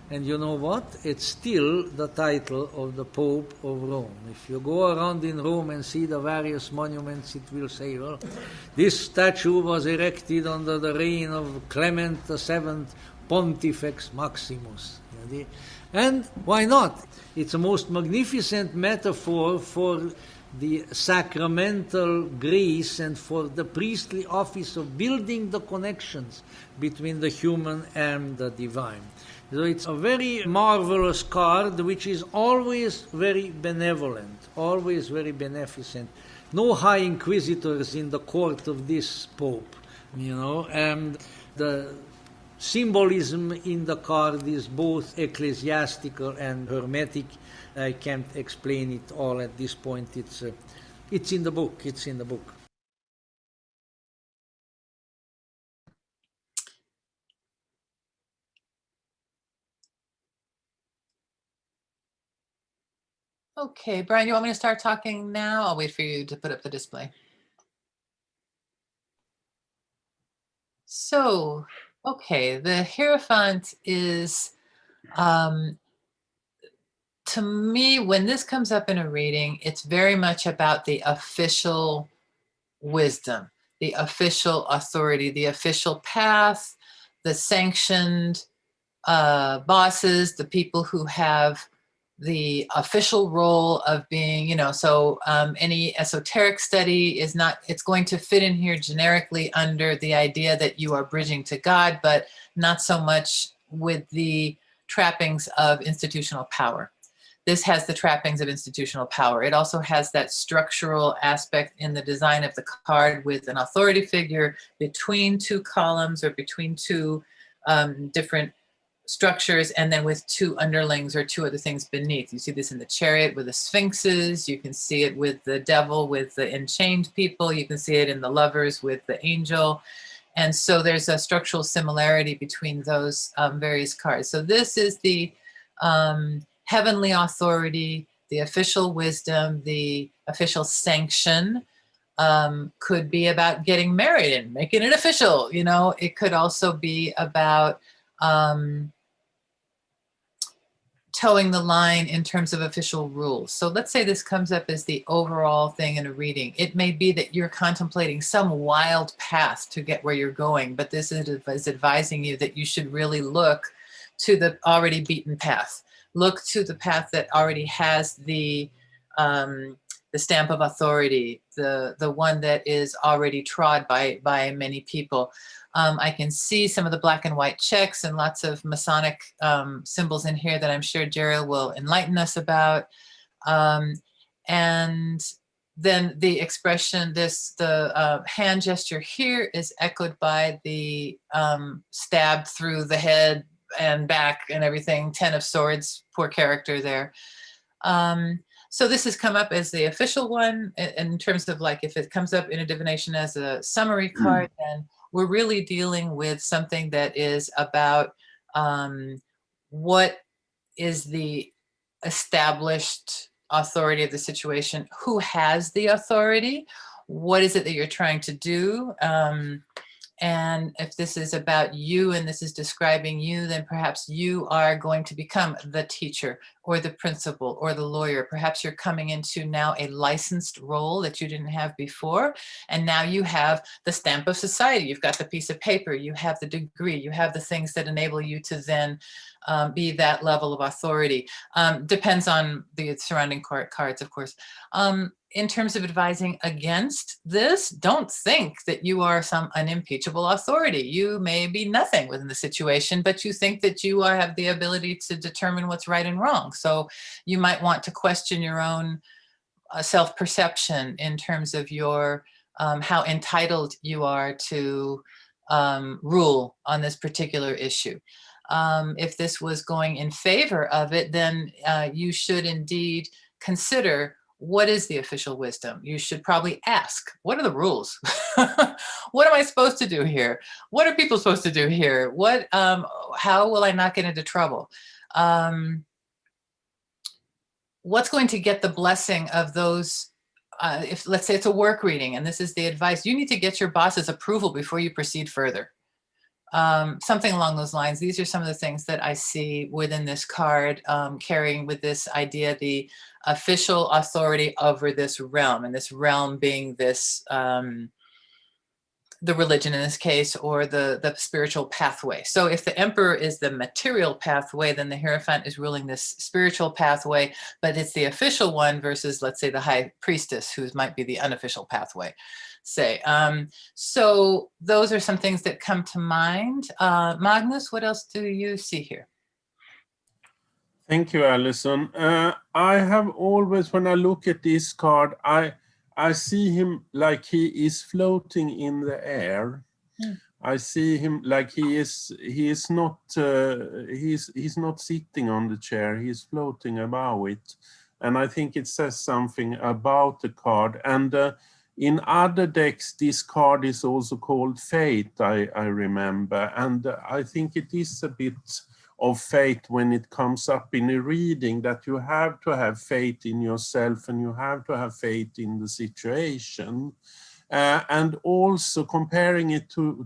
And you know what? It's still the title of the Pope of Rome. If you go around in Rome and see the various monuments, it will say, well, this statue was erected under the reign of Clement VII, Pontifex Maximus. And why not? It's a most magnificent metaphor for the sacramental grace and for the priestly office of building the connections between the human and the divine. So it's a very marvelous card, which is always very benevolent, always very beneficent. No high inquisitors in the court of this pope, and the symbolism in the card is both ecclesiastical and hermetic. I can't explain it all at this point. It's in the book. It's in the book. Okay, Brian, you want me to start talking now? I'll wait for you to put up the display. So, okay, the Hierophant is, to me, when this comes up in a reading, it's very much about the official wisdom, the official authority, the official path, the sanctioned bosses, the people who have the official role of being, any esoteric study is not, it's going to fit in here generically under the idea that you are bridging to God, but not so much with the trappings of institutional power. This has the trappings of institutional power. It also has that structural aspect in the design of the card with an authority figure between two columns or between two different structures, and then with two underlings or two other things beneath. You see this in the Chariot with the sphinxes. You can see it with the devil, with the enchained people. You can see it in the Lovers with the angel. And so there's a structural similarity between those various cards. So this is the heavenly authority, the official wisdom, the official sanction. Could be about getting married and making it official. It could also be about towing the line in terms of official rules. So let's say this comes up as the overall thing in a reading. It may be that you're contemplating some wild path to get where you're going, but this is advising you that you should really look to the already beaten path. Look to the path that already has the stamp of authority, the one that is already trod by many people. I can see some of the black and white checks and lots of Masonic symbols in here that I'm sure Gerald will enlighten us about. And then the expression, the hand gesture here is echoed by the stab through the head and back and everything, 10 of Swords, poor character there. So this has come up as the official one in terms of like, if it comes up in a divination as a summary card, then we're really dealing with something that is about what is the established authority of the situation, who has the authority, what is it that you're trying to do, and if this is about you and this is describing you, then perhaps you are going to become the teacher or the principal or the lawyer. Perhaps you're coming into now a licensed role that you didn't have before. And now you have the stamp of society. You've got the piece of paper, you have the degree, you have the things that enable you to then be that level of authority. Depends on the surrounding cards, of course. In terms of advising against this, don't think that you are some unimpeachable authority. You may be nothing within the situation, but you think that you have the ability to determine what's right and wrong. So you might want to question your own self-perception in terms of your how entitled you are to rule on this particular issue. If this was going in favor of it, then you should indeed consider, what is the official wisdom? You should probably ask, what are the rules? What am I supposed to do here? What are people supposed to do here? What, how will I not get into trouble? What's going to get the blessing of those, if let's say it's a work reading and this is the advice, you need to get your boss's approval before you proceed further. Something along those lines. These are some of the things that I see within this card, carrying with this idea, the official authority over this realm, and this realm being this, the religion in this case, or the spiritual pathway. So if the emperor is the material pathway, then the Hierophant is ruling this spiritual pathway, but it's the official one versus, let's say, the high priestess, who might be the unofficial pathway. Say. So those are some things that come to mind. Magnus, what else do you see here? Thank you, Alison. I have always, when I look at this card, I see him like he is floating in the air. I see him like he's not sitting on the chair. He's floating above it, and I think it says something about the card. And in other decks, this card is also called Fate, I remember. And I think it is a bit of fate when it comes up in a reading, that you have to have faith in yourself and you have to have faith in the situation. And also comparing it to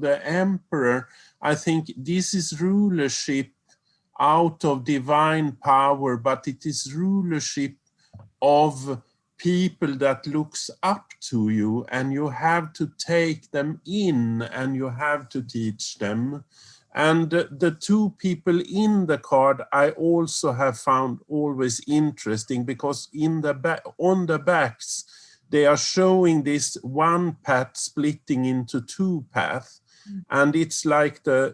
the emperor, I think this is rulership out of divine power, but it is rulership of people that looks up to you, and you have to take them in and you have to teach them. And the two people in the card I also have found always interesting, because in the on the backs they are showing this one path splitting into two paths, and it's like you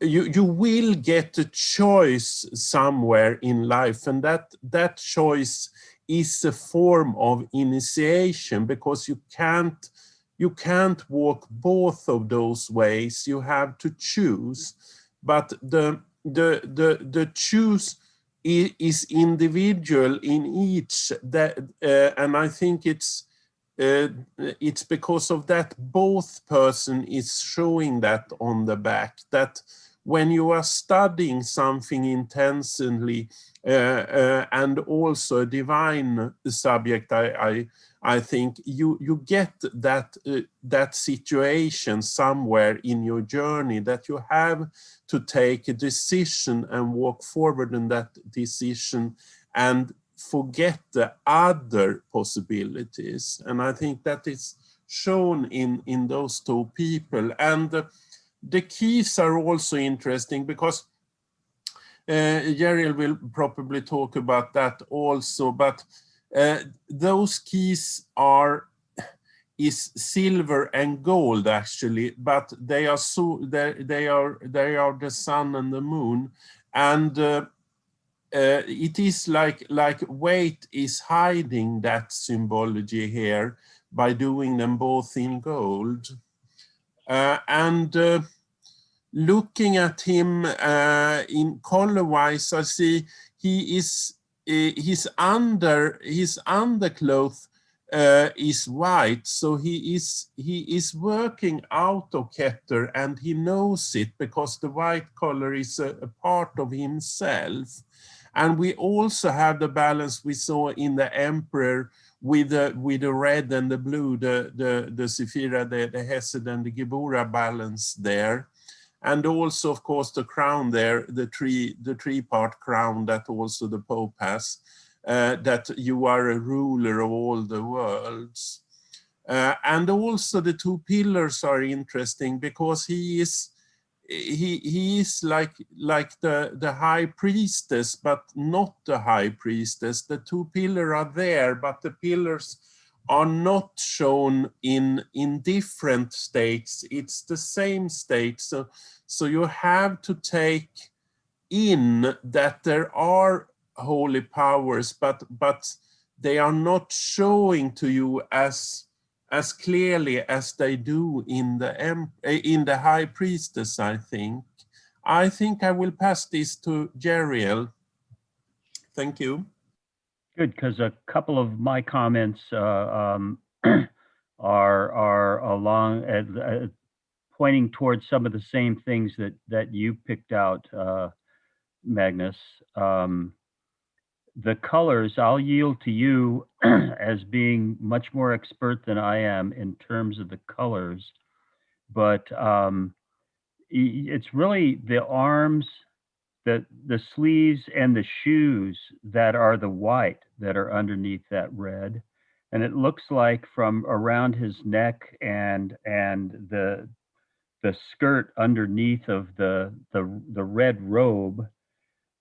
will get a choice somewhere in life, and that choice is a form of initiation, because you can't walk both of those ways. You have to choose, but the choose is individual in each. And I think it's because of that both person is showing that on the back, that when you are studying something intensely and also a divine subject, I think you get that that situation somewhere in your journey that you have to take a decision and walk forward in that decision and forget the other possibilities. And I think that is shown in those two people. And the keys are also interesting because Jerry will probably talk about that also, but those keys is silver and gold actually, but they are they are the sun and the moon, and it is like weight is hiding that symbology here by doing them both in gold, and looking at him in color-wise, I see he is his underclothes is white, so he is working out of Keter, and he knows it because the white color is a part of himself. And we also have the balance we saw in the Emperor with the red and the blue, the Sephira, the Hesed and the Gebura balance there. And also, of course, the crown there, the three-part crown that also the Pope has, that you are a ruler of all the worlds. And also the two pillars are interesting because he is like the high priestess, but not the high priestess. The two pillars are there, but the pillars are not shown in different states. It's the same state. So you have to take in that there are holy powers, but they are not showing to you as clearly as they do in the high priestess, I think. I think I will pass this to Jeriel. Thank you. Good, because a couple of my comments are along pointing towards some of the same things that you picked out, Magnus. The colors, I'll yield to you as being much more expert than I am in terms of the colors, but it's really the arms, the sleeves and the shoes that are the white that are underneath that red. And it looks like from around his neck and the skirt underneath of the red robe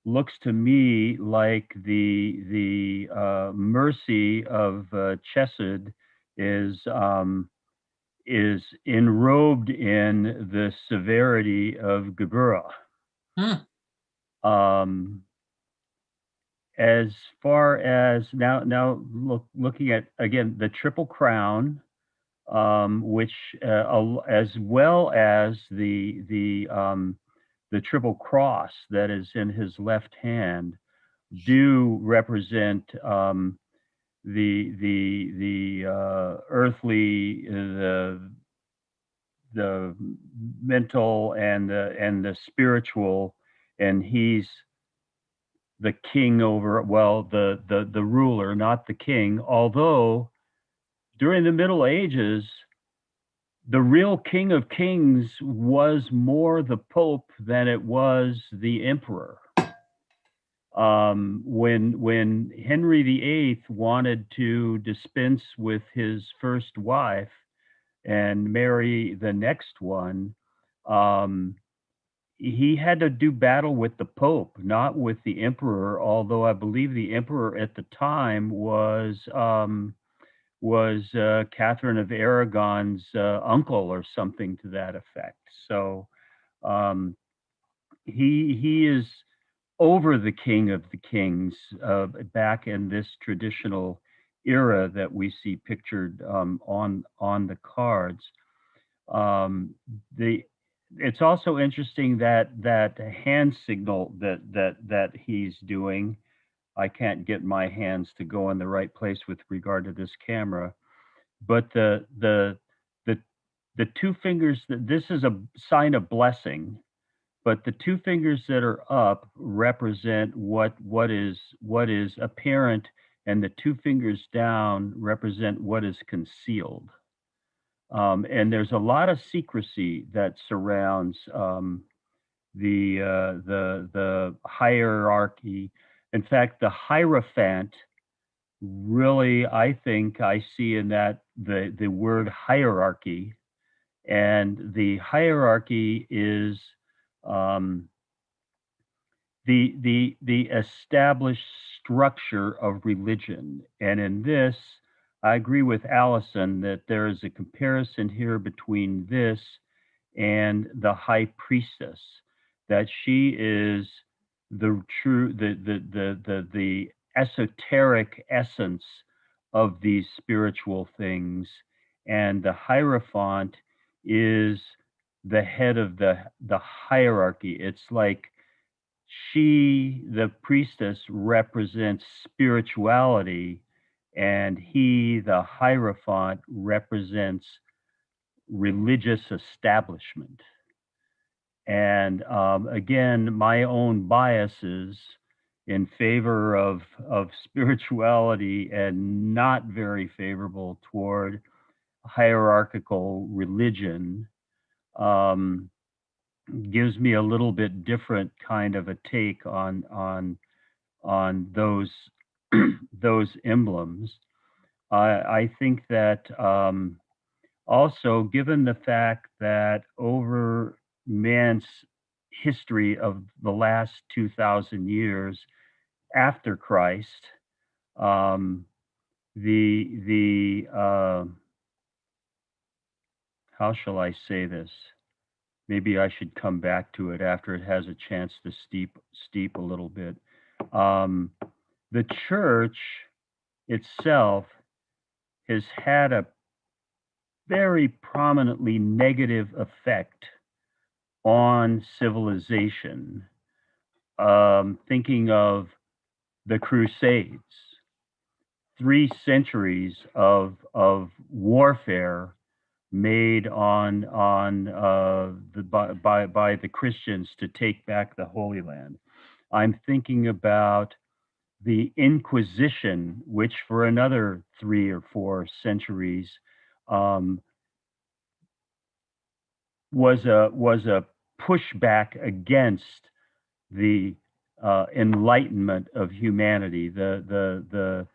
looks to me like the mercy of Chesed is enrobed in the severity of Gebura. As far as now looking at again the triple crown, which as well as the triple cross that is in his left hand, do represent the earthly, the mental, and the spiritual, and he's the king over, well, the ruler, not the king. Although during the Middle Ages, the real King of Kings was more the Pope than it was the Emperor. When Henry VIII wanted to dispense with his first wife and marry the next one, he had to do battle with the Pope, not with the Emperor, although I believe the Emperor at the time was Catherine of Aragon's uncle or something to that effect. So he is over the King of the Kings back in this traditional era that we see pictured on the cards. It's also interesting that hand signal that he's doing. I can't get my hands to go in the right place with regard to this camera, but the two fingers, this is a sign of blessing, but the two fingers that are up represent what is apparent, and the two fingers down represent what is concealed. And there's a lot of secrecy that surrounds the hierarchy. In fact, the Hierophant, really, I think I see in that the word hierarchy, and the hierarchy is the established structure of religion. And in this, I agree with Allison that there is a comparison here between this and the high priestess, that she is the true the esoteric essence of these spiritual things, and the Hierophant is the head of the hierarchy. It's like she, the priestess, represents spirituality, and he, the Hierophant, represents religious establishment. And again, my own biases in favor of spirituality and not very favorable toward hierarchical religion gives me a little bit different kind of a take on those those emblems. I think that also, given the fact that over man's history of the last 2,000 years after Christ, the how shall I say this? Maybe I should come back to it after it has a chance to steep a little bit. The church itself has had a very prominently negative effect on civilization. Thinking of the Crusades, 3 centuries of warfare made by the Christians to take back the Holy Land. I'm thinking about the Inquisition, which for another 3 or 4 centuries was a pushback against the enlightenment of humanity. The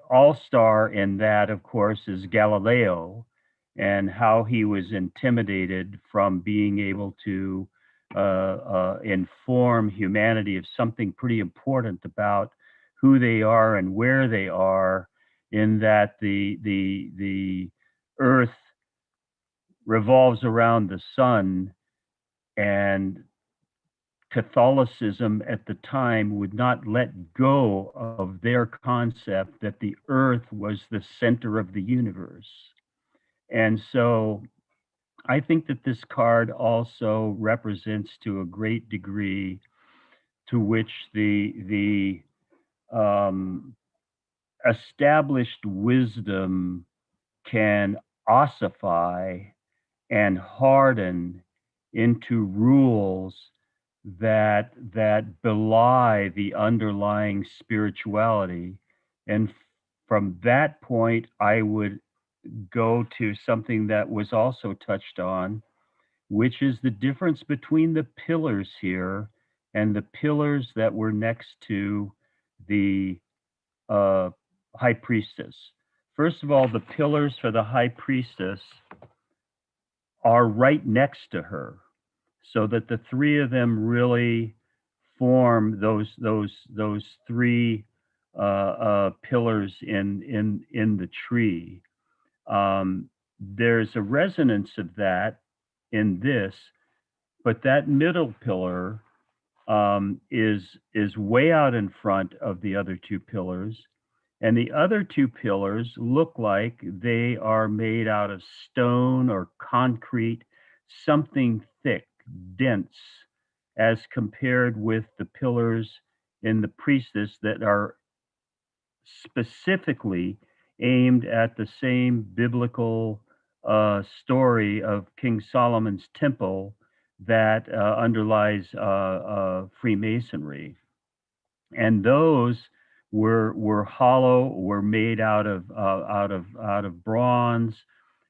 all-star in that, of course, is Galileo, and how he was intimidated from being able to inform humanity of something pretty important about who they are and where they are, in that the earth revolves around the sun, and Catholicism at the time would not let go of their concept that the earth was the center of the universe. And so I think that this card also represents, to a great degree, to which the established wisdom can ossify and harden into rules that belie the underlying spirituality. And from that point, I would go to something that was also touched on, which is the difference between the pillars here and the pillars that were next to the high priestess. First of all, the pillars for the high priestess are right next to her, so that the 3 of them really form those 3 pillars in the tree. There's a resonance of that in this, but that middle pillar is way out in front of the other 2 pillars. And the other 2 pillars look like they are made out of stone or concrete, something thick, dense, as compared with the pillars in the priestess that are specifically aimed at the same biblical story of King Solomon's temple that underlies Freemasonry, and those were hollow, were made out of bronze.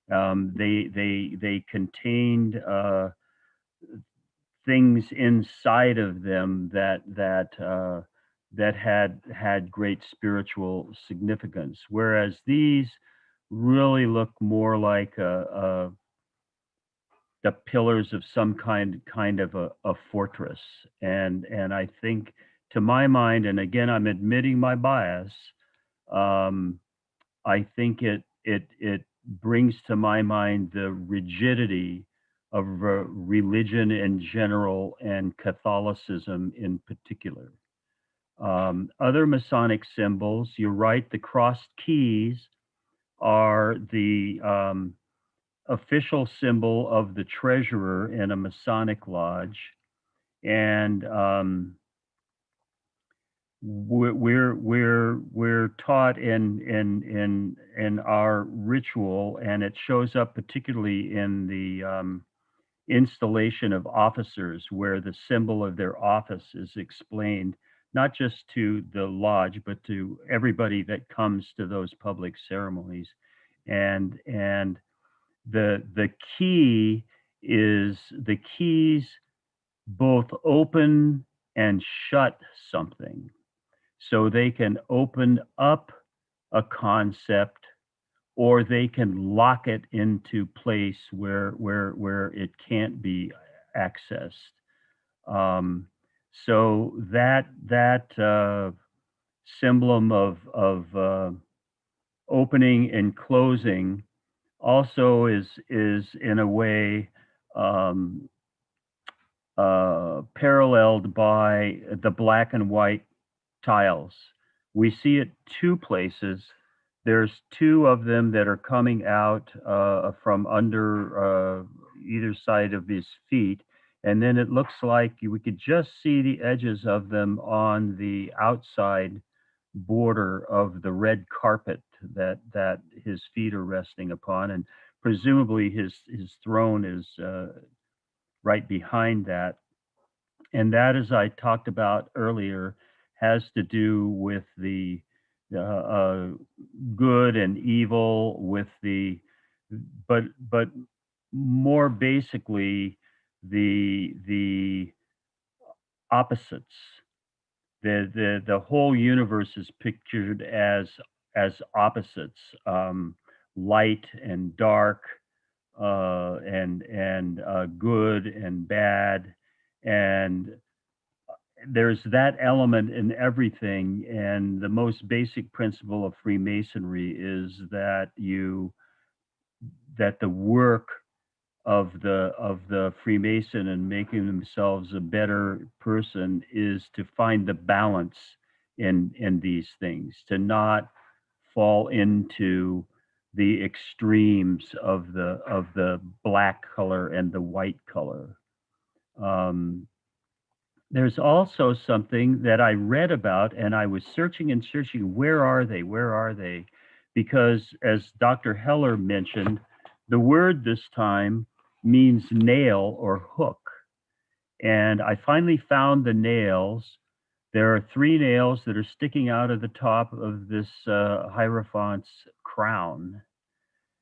They contained things inside of them that had great spiritual significance, whereas these really look more like the pillars of some kind of a fortress. And I think, to my mind, and again, I'm admitting my bias, I think it brings to my mind the rigidity of religion in general and Catholicism in particular. Other Masonic symbols, you're right, the crossed keys are the official symbol of the treasurer in a Masonic lodge, and we're taught in our ritual, and it shows up particularly in the installation of officers, where the symbol of their office is explained not just to the lodge but to everybody that comes to those public ceremonies, and the key is the keys both open and shut something. So they can open up a concept, or they can lock it into place where it can't be accessed. So that symbolism of opening and closing also is in a way paralleled by the black and white tiles. We see it two places. There's two of them that are coming out from under either side of his feet. And then it looks like we could just see the edges of them on the outside border of the red carpet that his feet are resting upon. And presumably his throne is right behind that. And that, as I talked about earlier, has to do with the good and evil, with but more basically the opposites. The whole universe is pictured as opposites, light and dark, and good and bad, and there's that element in everything. And the most basic principle of Freemasonry is that the work of the Freemason and making themselves a better person is to find the balance in these things, to not fall into the extremes of the black color and the white color. There's also something that I read about, and I was searching and searching, where are they? Where are they? Because as Dr. Heller mentioned, the word this time means nail or hook. And I finally found the nails. There are 3 nails that are sticking out of the top of this Hierophant's crown.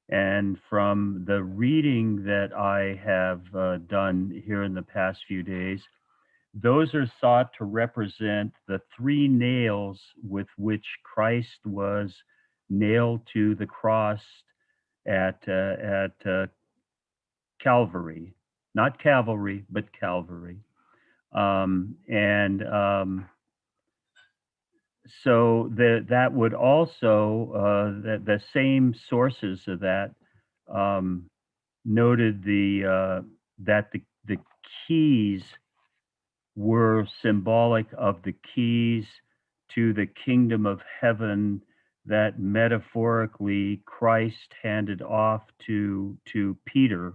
And from the reading that I have done here in the past few days, those are thought to represent the 3 nails with which Christ was nailed to the cross at Calvary, not cavalry, but Calvary. So that would also, the same sources of that noted that the keys were symbolic of the keys to the kingdom of heaven that metaphorically Christ handed off to Peter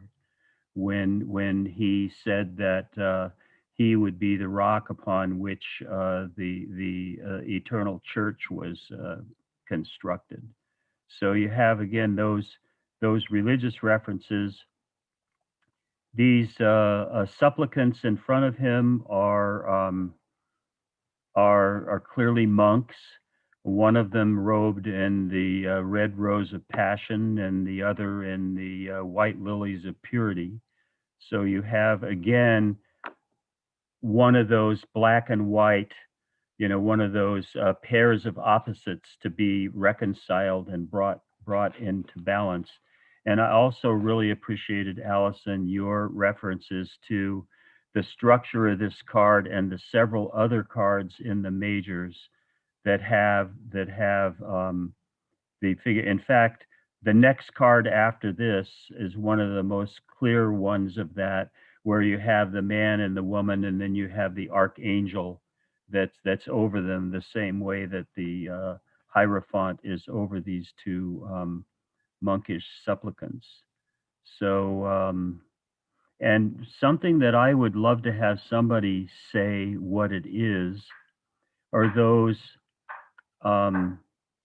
when he said that he would be the rock upon which the eternal church was constructed. So you have again those religious references, these supplicants in front of him are clearly monks. One of them robed in the red rose of passion, and the other in the white lilies of purity. So you have again one of those black and white, one of those pairs of opposites to be reconciled and brought into balance. And I also really appreciated, Allison, your references to the structure of this card and the several other cards in the majors that have the figure. In fact, the next card after this is one of the most clear ones of that, where you have the man and the woman, and then you have the archangel that's over them, the same way that the Hierophant is over these two monkish supplicants. So, and something that I would love to have somebody say what it is are those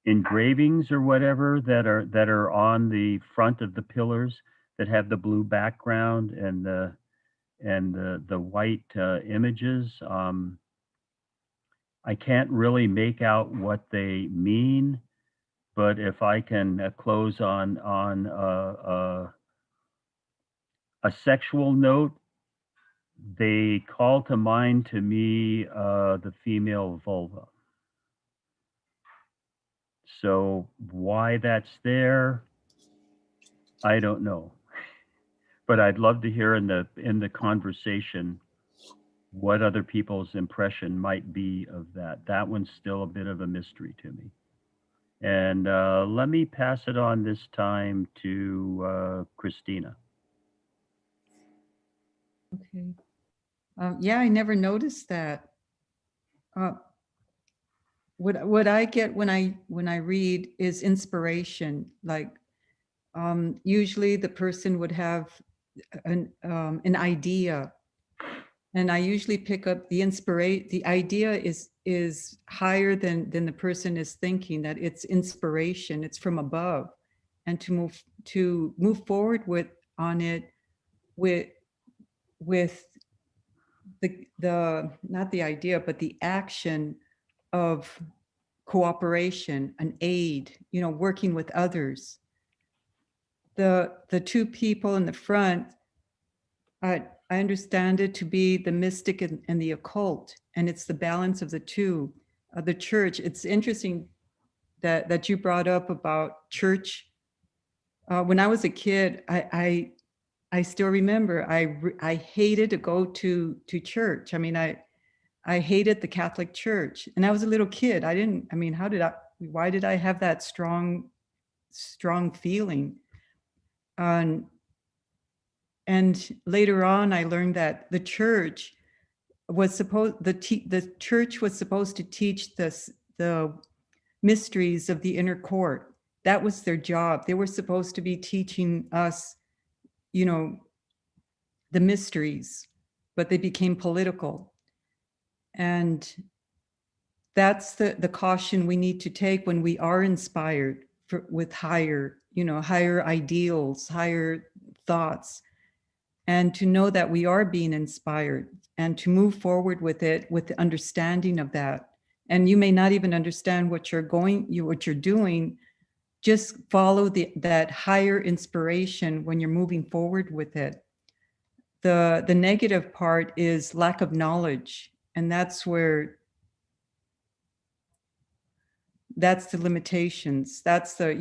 engravings or whatever that are on the front of the pillars that have the blue background and the white images. I can't really make out what they mean, but if I can close on a sexual note, they call to mind to me the female vulva. So why that's there, I don't know. But I'd love to hear in the conversation what other people's impression might be of that. That one's still a bit of a mystery to me. And let me pass it on this time to Christina. Okay. Yeah, I never noticed that. What I get when I read is inspiration. Like usually the person would have an idea, and I usually pick up the inspiration. The idea is higher than the person is thinking. That it's inspiration. It's from above, and to move forward with on it with the not the idea but the action of cooperation, an aid, working with others. The two people in the front, I understand it to be the mystic and the occult, and it's the balance of the two. The church, it's interesting that you brought up about church. When I was a kid, I still remember I hated to go to church. I mean, I hated the Catholic Church, and I was a little kid. Why did I have that strong feeling? And later on, I learned that the church was supposed to teach the mysteries of the inner court. That was their job. They were supposed to be teaching us, the mysteries, but they became political. And that's the caution we need to take when we are inspired with higher ideals, higher thoughts, and to know that we are being inspired and to move forward with it with the understanding of that. And you may not even understand what you're doing. Just follow that higher inspiration when you're moving forward with it. The negative part is lack of knowledge, and that's the limitations. That's the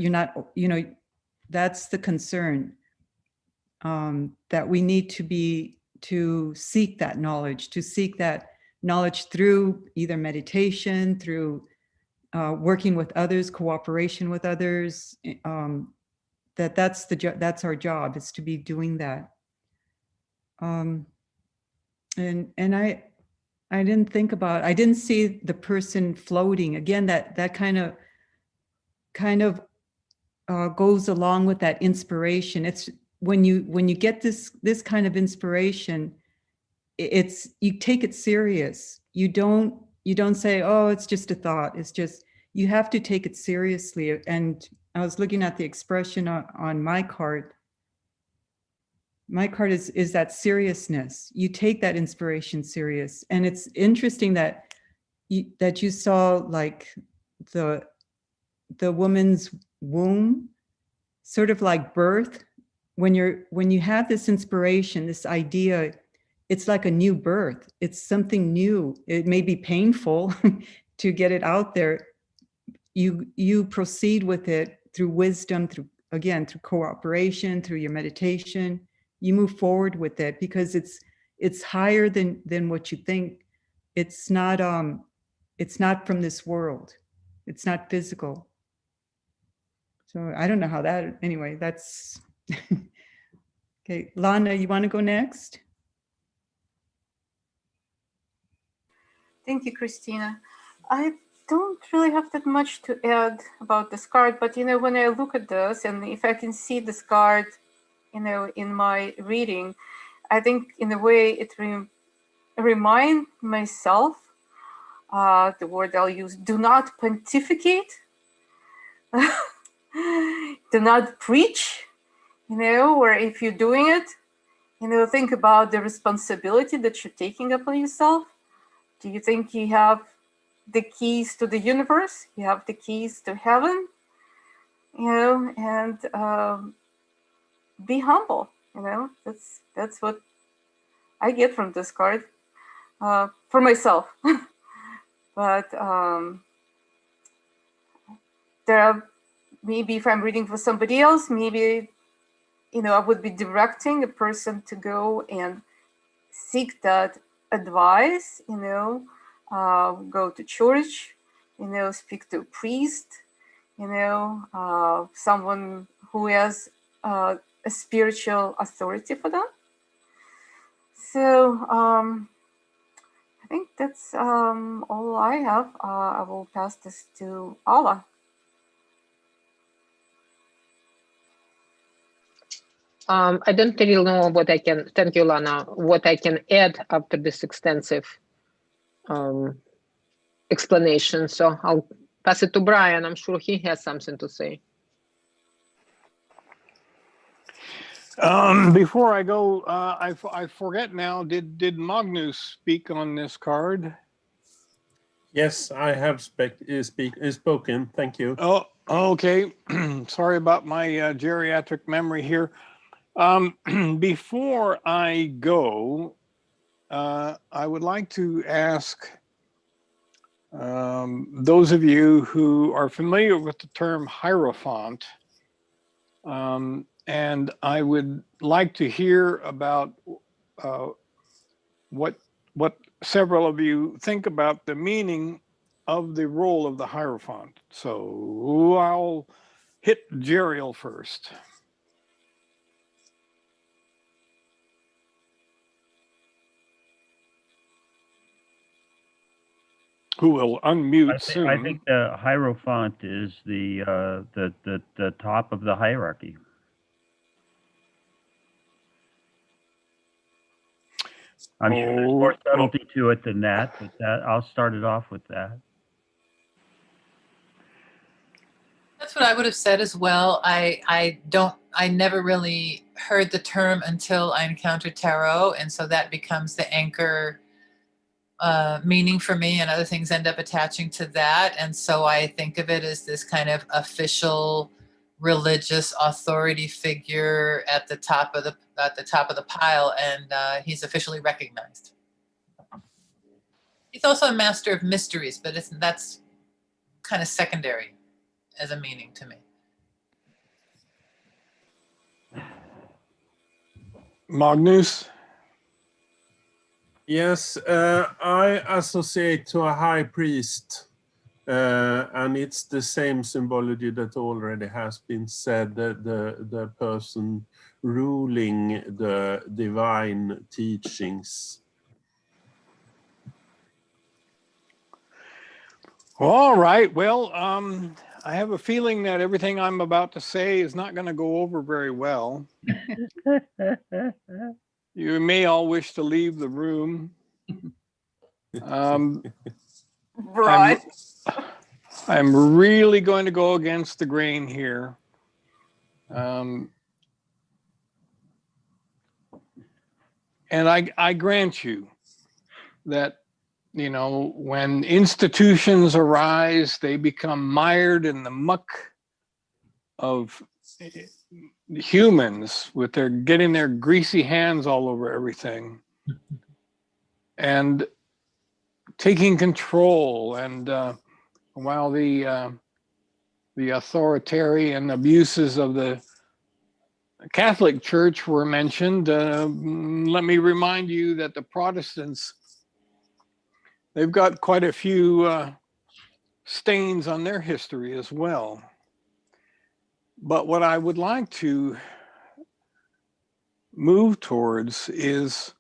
concern, that we need to seek that knowledge through either meditation, through working with others, cooperation with others. That's our job, is to be doing that. And I didn't see the person floating. Again, that kind of goes along with that inspiration. It's when you get this kind of inspiration, you take it serious. You don't say, oh, it's just a thought. It's just, you have to take it seriously. And I was looking at the expression on my card. My card is that seriousness. You take that inspiration serious. And it's interesting that you saw like the woman's womb, sort of like birth. When you have this inspiration, this idea, it's like a new birth. It's something new. It may be painful to get it out there. You proceed with it through wisdom, through cooperation, through your meditation. You move forward with it because it's higher than what you think. It's not from this world. It's not physical. So I don't know how that, anyway, that's okay. Lana, you want to go next? Thank you, Christina. I don't really have that much to add about this card, but when I look at this, and if I can see this card, in my reading, I think in a way it remind myself, the word I'll use, do not pontificate, do not preach, or if you're doing it, think about the responsibility that you're taking upon yourself. Do you think you have the keys to the universe? You have the keys to heaven? And be humble. That's what I get from this card for myself. But there are, maybe if I'm reading for somebody else, maybe I would be directing a person to go and seek that advice, go to church, speak to a priest, someone who has a spiritual authority for them. So I think that's all I have. I will pass this to Ala. I don't really know what I can, thank you, Lana, what I can add after this extensive explanation. So I'll pass it to Brian. I'm sure he has something to say. Before I go, I forget now, did Magnus speak on this card? Yes, I have spoken. Thank you. Oh, okay. Sorry about my geriatric memory here. Before I go, I would like to ask those of you who are familiar with the term Hierophant, and I would like to hear about what several of you think about the meaning of the role of the Hierophant. So I'll hit Jeriel first. Who will unmute soon. I think the Hierophant is the top of the hierarchy. I'm sure there's more subtlety to it than that, but I'll start it off with that. That's what I would have said as well. I never really heard the term until I encountered tarot, and so that becomes the anchor meaning for me, and other things end up attaching to that. And so I think of it as this kind of official religious authority figure at the top of the pile, and he's officially recognized. He's also a master of mysteries, but that's kind of secondary as a meaning to me. Magnus? Yes, I associate to a high priest, and it's the same symbology that already has been said, the person ruling the divine teachings. All right. Well, I have a feeling that everything I'm about to say is not going to go over very well. You may all wish to leave the room. Right. I'm really going to go against the grain here. And I grant you that, you know, when institutions arise, they become mired in the muck of humans with their getting their greasy hands all over everything and taking control. And while the authoritarian abuses of the Catholic Church were mentioned, let me remind you that the Protestants, they've got quite a few stains on their history as well. But what I would like to move towards is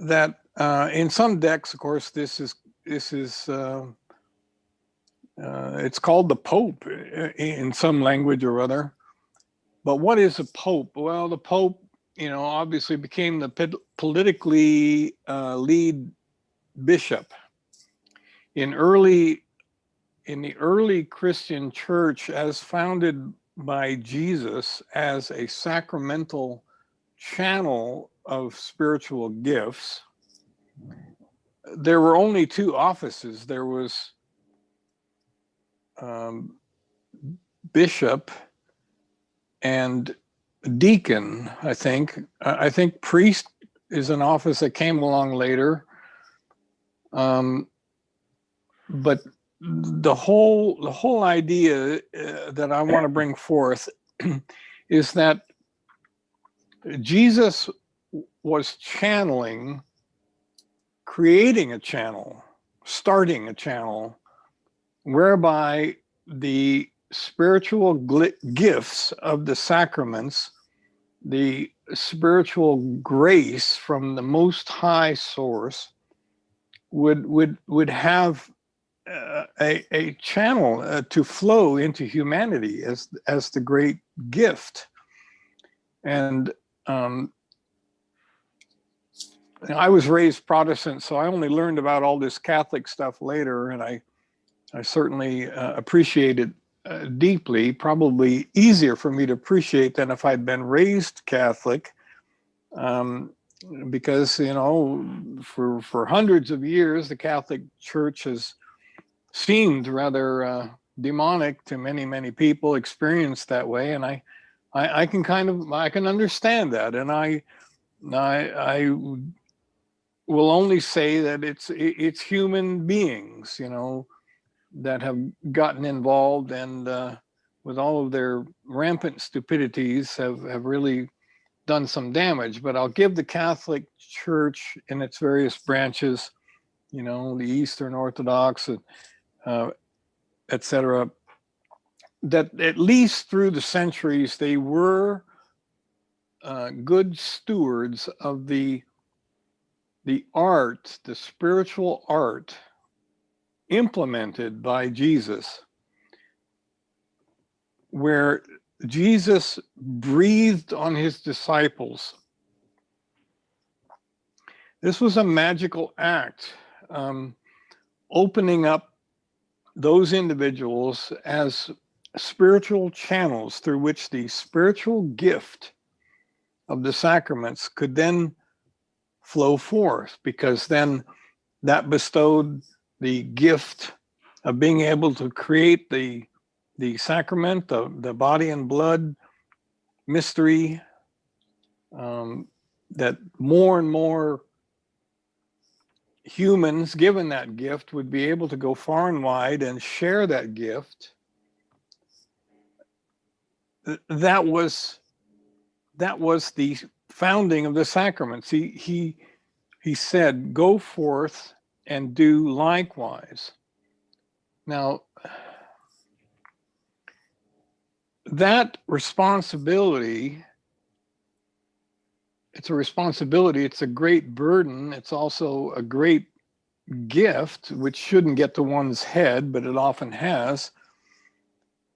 that in some decks, of course, this is it's called the Pope in some language or other. But what is a Pope? Well, the Pope, you know, obviously became the politically lead bishop in the early Christian church, as founded by Jesus as a sacramental channel of spiritual gifts. There were only two offices. There was bishop and deacon, I think. I think priest is an office that came along later. But the whole idea that I want to bring forth is that Jesus was channeling, creating a channel, starting a channel whereby the spiritual gifts of the sacraments, the spiritual grace from the Most High Source would have a channel to flow into humanity as the great gift. And I was raised Protestant, so I only learned about all this Catholic stuff later, and I certainly appreciate it deeply. Probably easier for me to appreciate than if I'd been raised Catholic, because, you know, for hundreds of years, the Catholic Church has seemed rather demonic to many people, experienced that way, and I can understand that, and I will only say that it's human beings, you know, that have gotten involved, and with all of their rampant stupidities have really done some damage. But I'll give the Catholic Church in its various branches, you know, the Eastern Orthodox, etc., that at least through the centuries, they were good stewards of the art, the spiritual art implemented by Jesus, where Jesus breathed on his disciples. This was a magical act, opening up those individuals as spiritual channels through which the spiritual gift of the sacraments could then flow forth, because then that bestowed the gift of being able to create the sacrament, the body and blood mystery, that more and more humans given that gift would be able to go far and wide and share that gift. That was the founding of the sacraments. He said, "Go forth and do likewise." Now, that responsibility, it's a responsibility, it's a great burden, it's also a great gift, which shouldn't get to one's head, but it often has,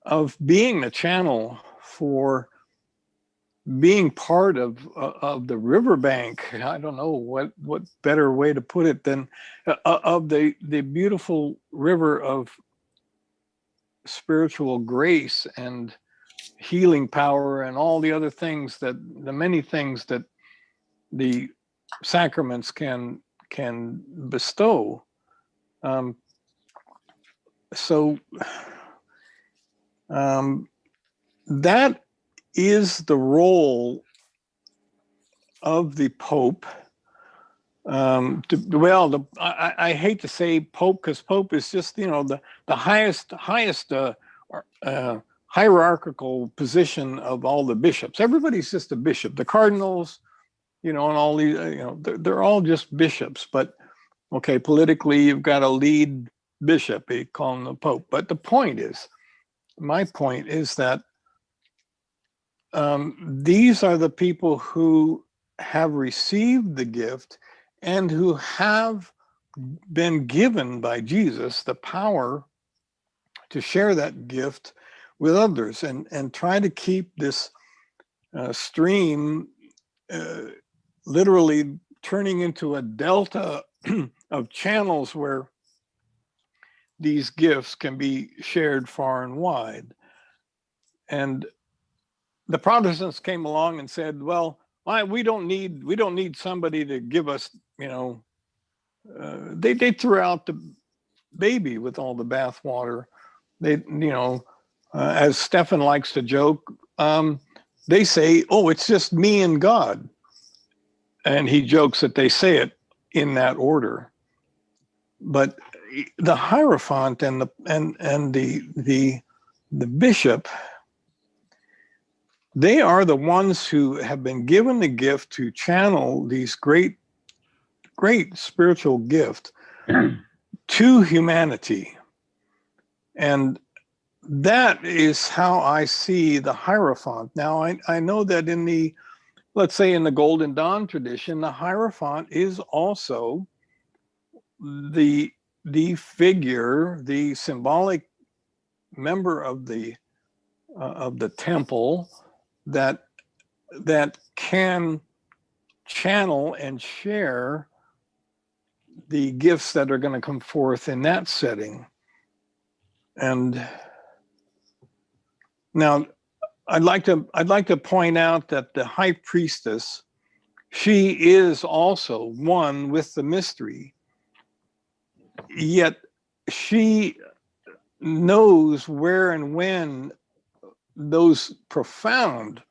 of being the channel for being part of the riverbank. I don't know what better way to put it than of the beautiful river of spiritual grace and healing power and all the other things that the many things that the sacraments can bestow. So that is the role of the Pope. I hate to say Pope, because Pope is just, you know, the highest hierarchical position of all the bishops. Everybody's just a bishop. The cardinals, you know, and all these, you know, they're all just bishops. But okay, politically, you've got a lead bishop. They call him the Pope. But the point is, my point is that these are the people who have received the gift and who have been given by Jesus the power to share that gift with others and try to keep this stream literally turning into a delta of channels where these gifts can be shared far and wide. And the Protestants came along and said, well, we don't need somebody to give us, you know, they threw out the baby with all the bathwater. They, you know, as Stephen likes to joke, they say, oh, it's just me and God. And he jokes that they say it in that order. But the Hierophant and the bishop, they are the ones who have been given the gift to channel these great spiritual gift to humanity. And that is how I see the Hierophant. Now, I know that in the, let's say in the Golden Dawn tradition, the Hierophant is also the figure, the symbolic member of the temple that can channel and share the gifts that are going to come forth in that setting. And now I'd like to point out that the high priestess, she is also one with the mystery, yet she knows where and when those profound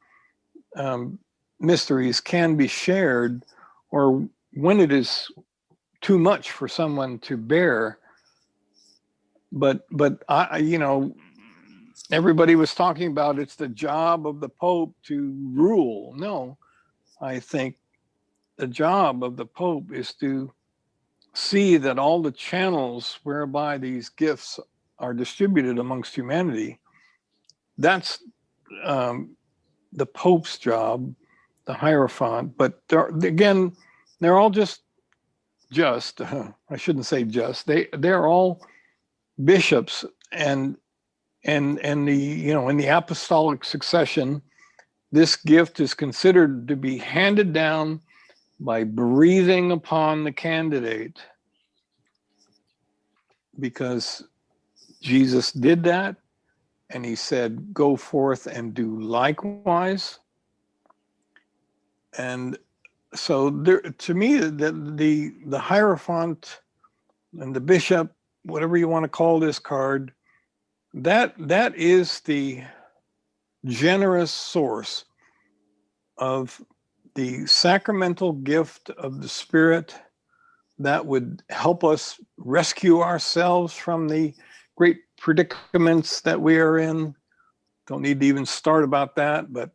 mysteries can be shared, or when it is too much for someone to bear. But I, you know, everybody was talking about it's the job of the Pope to rule. No, I think the job of the Pope is to see that all the channels whereby these gifts are distributed amongst humanity, that's the Pope's job, the Hierophant. But they're all just I shouldn't say just, they're all bishops, and the, you know, in the apostolic succession, this gift is considered to be handed down by breathing upon the candidate, because Jesus did that, and he said, go forth and do likewise. And so there, to me, the Hierophant and the bishop, whatever you want to call this card, that is the generous source of the sacramental gift of the Spirit that would help us rescue ourselves from the great predicaments that we are in. Don't need to even start about that, but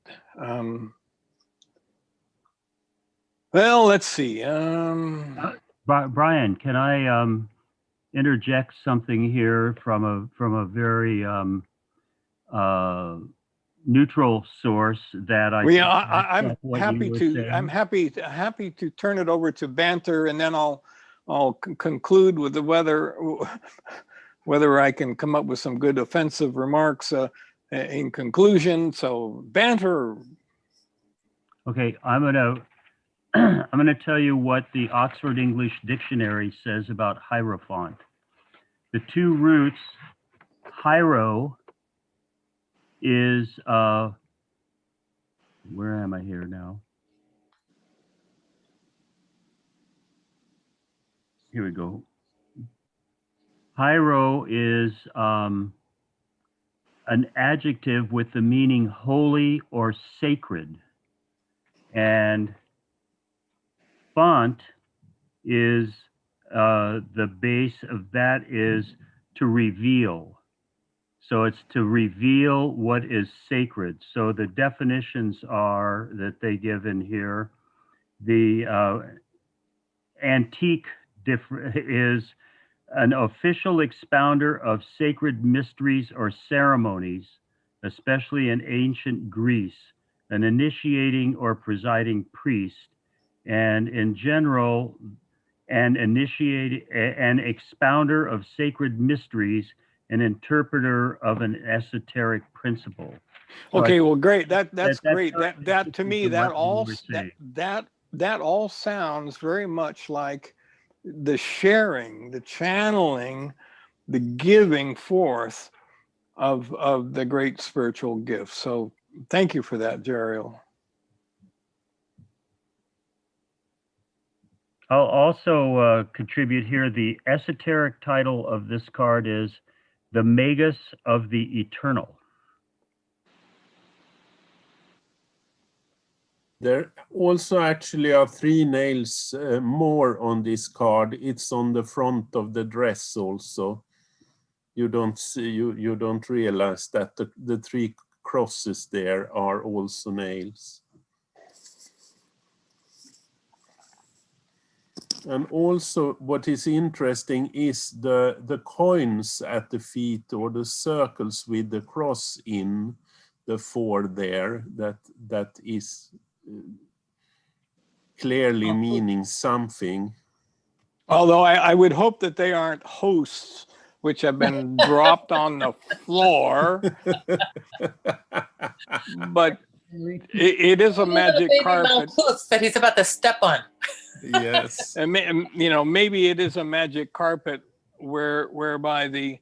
well, let's see. Brian, can I interject something here from a very neutral source that I'm happy to turn it over to banter, and then I'll conclude with whether I can come up with some good offensive remarks in conclusion. So banter. Okay, I'm gonna tell you what the Oxford English Dictionary says about Hierophant. The two roots, hiero is, where am I here now? Here we go. Hiero is an adjective with the meaning holy or sacred. And font is, the base of that is to reveal. So it's to reveal what is sacred. So the definitions are that they give in here. The antique is an official expounder of sacred mysteries or ceremonies, especially in ancient Greece, an initiating or presiding priest, and in general, an expounder of sacred mysteries, an interpreter of an esoteric principle. So Okay, well, great. That's that great. certainly That fits to me, into that what you all were saying. that all sounds very much like the sharing, the channeling, the giving forth of the great spiritual gifts. So thank you for that, Jeriel. I'll also contribute here. The esoteric title of this card is The Magus of the Eternal. There also actually are 3 nails more on this card. It's on the front of the dress also. You don't see, you don't realize that the 3 crosses there are also nails. And also what is interesting is the coins at the feet, or the circles with the cross in the 4 there, that is clearly meaning something. Although I would hope that they aren't hosts which have been dropped on the floor, but it is a magic carpet. That he's about to step on. Yes. And you know, maybe it is a magic carpet whereby the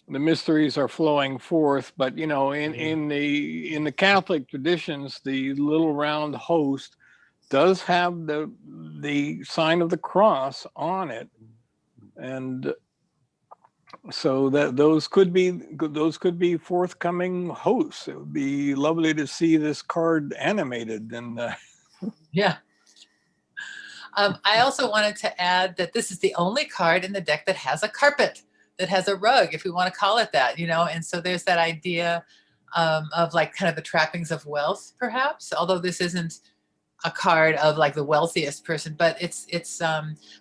mysteries are flowing forth. But you know, in the Catholic traditions, the little round host does have the sign of the cross on it, and so that those could be forthcoming hosts. It would be lovely to see this card animated. And Yeah. I also wanted to add that this is the only card in the deck that has a carpet, that has a rug, if we want to call it that, you know. And so there's that idea of like kind of the trappings of wealth, perhaps, although this isn't a card of like the wealthiest person, but it's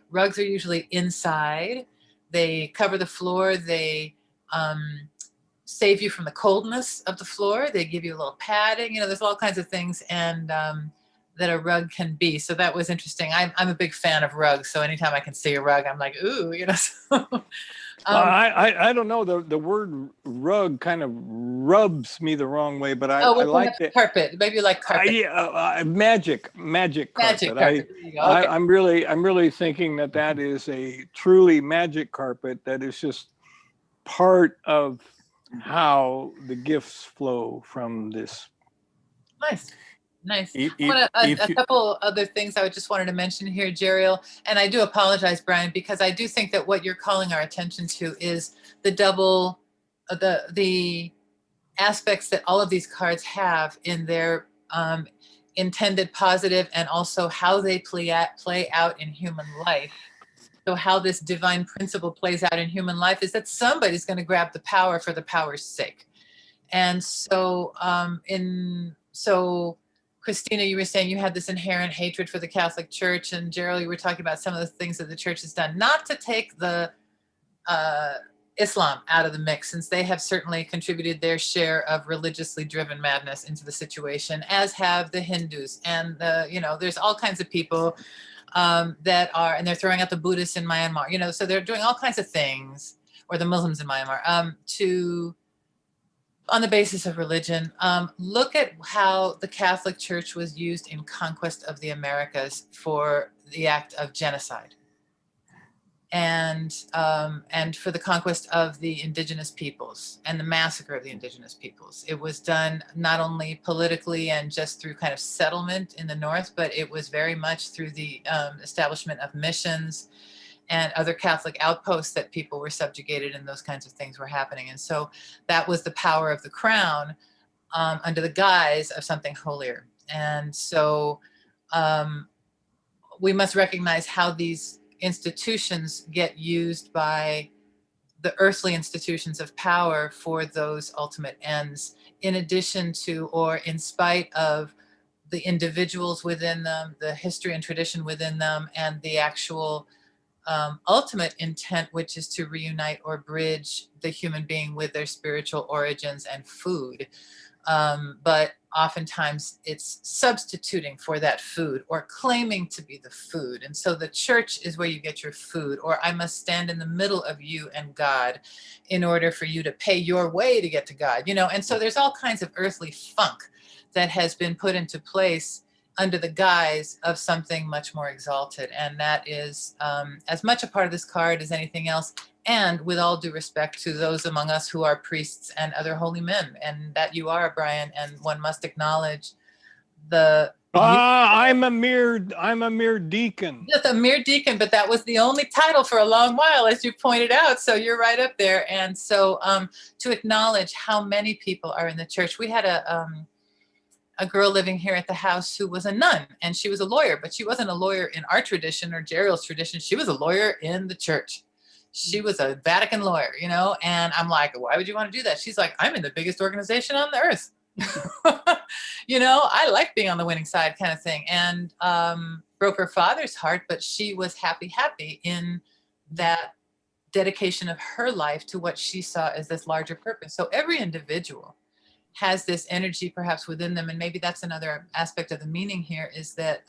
rugs are usually inside. They cover the floor. They save you from the coldness of the floor. They give you a little padding. You know, there's all kinds of things, and that a rug can be. So that was interesting. I'm a big fan of rugs. So anytime I can see a rug, I'm like, ooh, you know. So, I don't know, the word rug kind of rubs me the wrong way, but I like it. Carpet. Maybe you like carpet. Magic carpet. Magic carpet. There you go. Okay. I'm really thinking that is a truly magic carpet that is just part of how the gifts flow from this. Nice. A couple other things I just wanted to mention here, Jeriel, and I do apologize, Brian, because I do think that what you're calling our attention to is the double, the aspects that all of these cards have in their intended positive, and also how they play out in human life. So how this divine principle plays out in human life is that somebody's going to grab the power for the power's sake. And so Christina, you were saying you had this inherent hatred for the Catholic Church, and Jeriel, you were talking about some of the things that the Church has done, not to take the Islam out of the mix, since they have certainly contributed their share of religiously driven madness into the situation, as have the Hindus. And there's all kinds of people that are, and they're throwing out the Buddhists in Myanmar, you know, so they're doing all kinds of things, or the Muslims in Myanmar, on the basis of religion. Look at how the Catholic Church was used in conquest of the Americas for the act of genocide. and for the conquest of the indigenous peoples and the massacre of the indigenous peoples. It was done not only politically and just through kind of settlement in the north, but it was very much through the establishment of missions and other Catholic outposts that people were subjugated, and those kinds of things were happening. And so that was the power of the crown under the guise of something holier. And so we must recognize how these institutions get used by the earthly institutions of power for those ultimate ends, in addition to or in spite of the individuals within them, the history and tradition within them, and the actual ultimate intent, which is to reunite or bridge the human being with their spiritual origins and food. But oftentimes it's substituting for that food or claiming to be the food. And so the church is where you get your food, or I must stand in the middle of you and God in order for you to pay your way to get to God, you know? And so there's all kinds of earthly funk that has been put into place under the guise of something much more exalted. And that is as much a part of this card as anything else. And with all due respect to those among us who are priests and other holy men, and that you are, Brian, and one must acknowledge the I'm a mere deacon. just a mere deacon, but that was the only title for a long while, as you pointed out. So you're right up there. And so to acknowledge how many people are in the church. We had a girl living here at the house who was a nun, and she was a lawyer, but she wasn't a lawyer in our tradition or Jeriel's tradition. She was a lawyer in the church. She was a Vatican lawyer, you know? And I'm like, why would you want to do that? She's like, I'm in the biggest organization on the earth. You know, I like being on the winning side kind of thing. And broke her father's heart, but she was happy in that dedication of her life to what she saw as this larger purpose. So every individual has this energy perhaps within them. And maybe that's another aspect of the meaning here, is that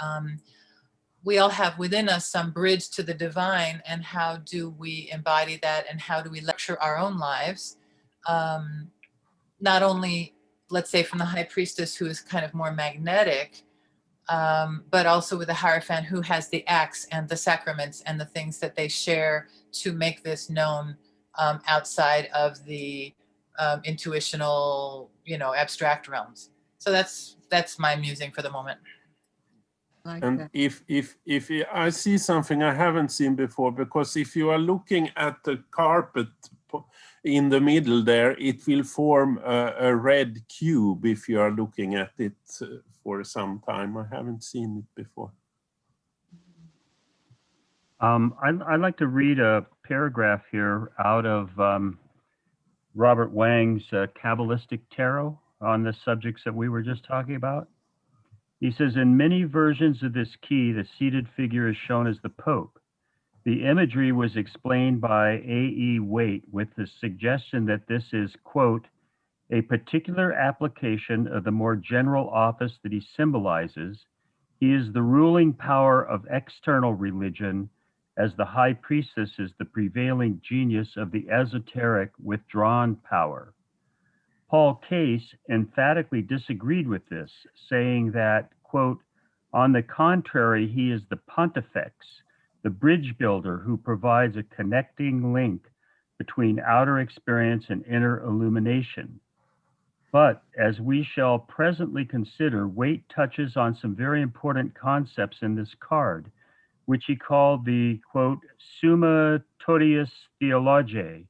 we all have within us some bridge to the divine, and how do we embody that, and how do we lecture our own lives? Not only, let's say, from the high priestess, who is kind of more magnetic, but also with the Hierophant, who has the acts and the sacraments and the things that they share to make this known outside of the intuitional, you know, abstract realms. So that's my musing for the moment. Like And that. if I see something I haven't seen before, because if you are looking at the carpet in the middle there, it will form a red cube if you are looking at it for some time. I haven't seen it before. I'd like to read a paragraph here out of Robert Wang's Kabbalistic Tarot on the subjects that we were just talking about. He says, in many versions of this key, the seated figure is shown as the Pope. The imagery was explained by A.E. Waite with the suggestion that this is, quote, a particular application of the more general office that he symbolizes. He is the ruling power of external religion, as the high priestess is the prevailing genius of the esoteric withdrawn power. Paul Case emphatically disagreed with this, saying that, quote, on the contrary, he is the pontifex, the bridge builder who provides a connecting link between outer experience and inner illumination. But as we shall presently consider, Waite touches on some very important concepts in this card, which he called the, quote, summa totius theologiae,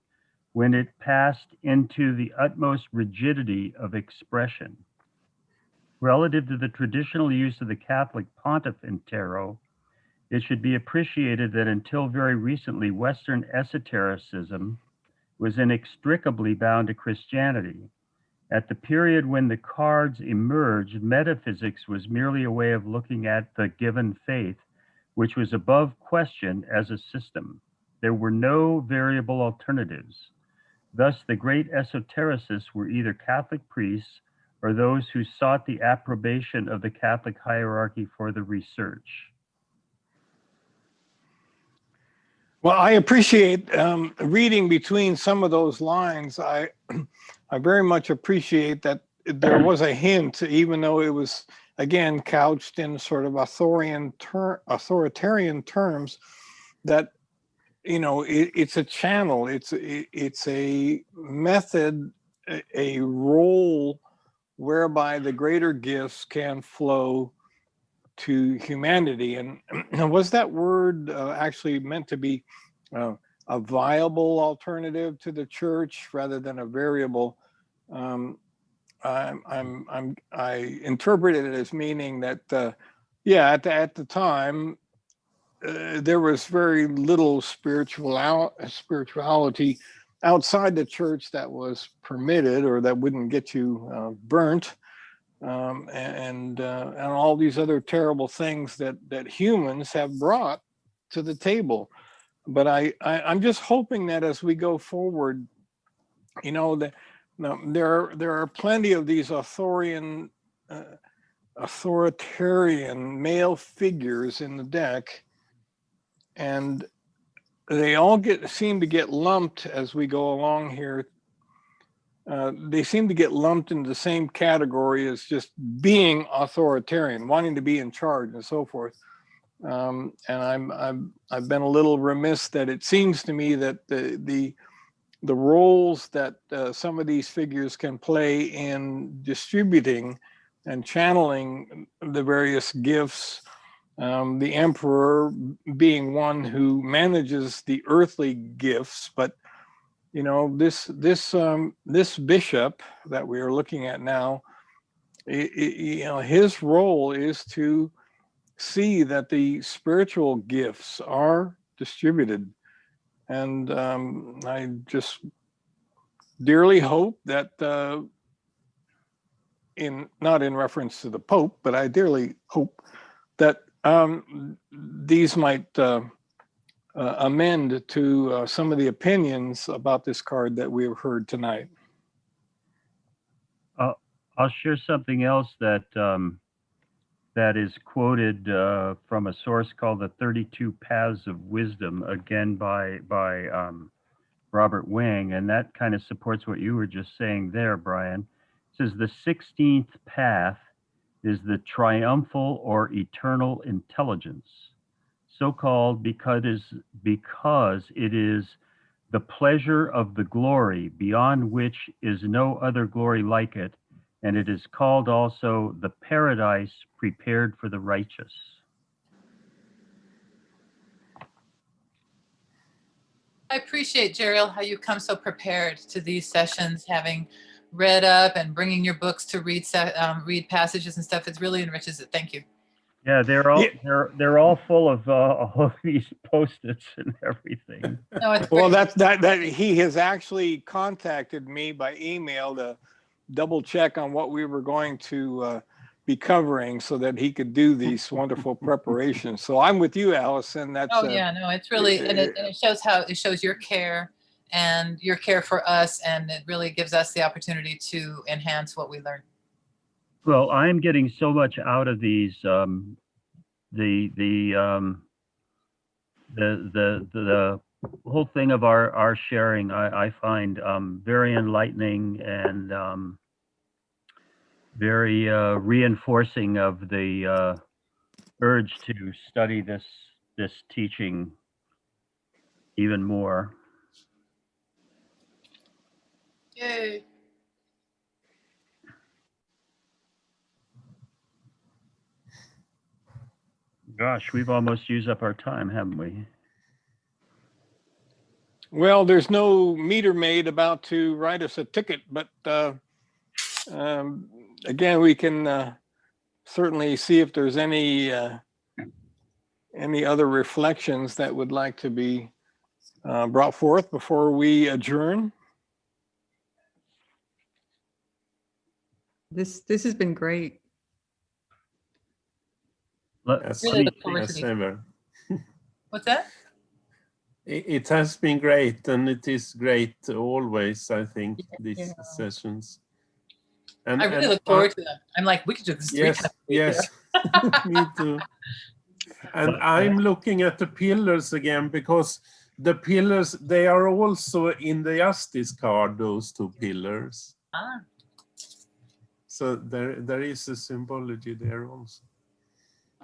when it passed into the utmost rigidity of expression. Relative to the traditional use of the Catholic pontiff in tarot, it should be appreciated that until very recently, Western esotericism was inextricably bound to Christianity. At the period when the cards emerged, metaphysics was merely a way of looking at the given faith, which was above question as a system. There were no variable alternatives. Thus, the great esotericists were either Catholic priests or those who sought the approbation of the Catholic hierarchy for the research. Well, I appreciate reading between some of those lines. I very much appreciate that there was a hint, even though it was, again, couched in sort of authoritarian terms, that it's a channel. It's a method, a role whereby the greater gifts can flow to humanity. And was that word actually meant to be a viable alternative to the church rather than a variable? I interpreted it as meaning that, at the time, there was very little spirituality outside the church that was permitted or that wouldn't get you burnt, and all these other terrible things that humans have brought to the table. But I'm just hoping that as we go forward, that there are plenty of these authoritarian male figures in the deck, and they all seem to get lumped as we go along here. They seem to get lumped into the same category as just being authoritarian, wanting to be in charge, and so forth. And I've been a little remiss that it seems to me that the roles that some of these figures can play in distributing and channeling the various gifts, the emperor being one who manages the earthly gifts, but this bishop that we are looking at now, his role is to see that the spiritual gifts are distributed. And I just dearly hope that, not in reference to the Pope, but I dearly hope that these might amend to some of the opinions about this card that we have heard tonight. I'll share something else that is quoted from a source called the 32 Paths of Wisdom, again by Robert Wing, and that kind of supports what you were just saying there, Brian. It says the 16th path is the triumphal or eternal intelligence, so called because it is the pleasure of the glory beyond which is no other glory like it, and it is called also the paradise prepared for the righteous. I appreciate, Jeriel, how you come so prepared to these sessions, having read up and bringing your books to read passages and stuff. It really enriches it. Thank you. Yeah, they're all full of all of these post-its and everything. No, it's Well, great. that he has actually contacted me by email to double check on what we were going to be covering so that he could do these wonderful preparations. So I'm with you, Allison. That's Yeah, no, it's really, and it shows your care and your care for us, and it really gives us the opportunity to enhance what we learn. Well, I'm getting so much out of these. The whole thing of our sharing, I find very enlightening and very reinforcing of the urge to study this teaching even more. Yay. Gosh, we've almost used up our time, haven't we? well, there's no meter maid about to write us a ticket, but again, we can certainly see if there's any other reflections that would like to be brought forth before we adjourn. This has been great. Yes, Really look forward to yes, these. ever. What's that? It has been great, and it is great always, I think, these Yeah. sessions. And I really look forward to them. I'm like, we could do this 3 Yes, times a week. yes, me too. And But, I'm looking at the pillars again, because the pillars, they are also in the justice card, those 2 pillars. Ah, So there is a symbology there also.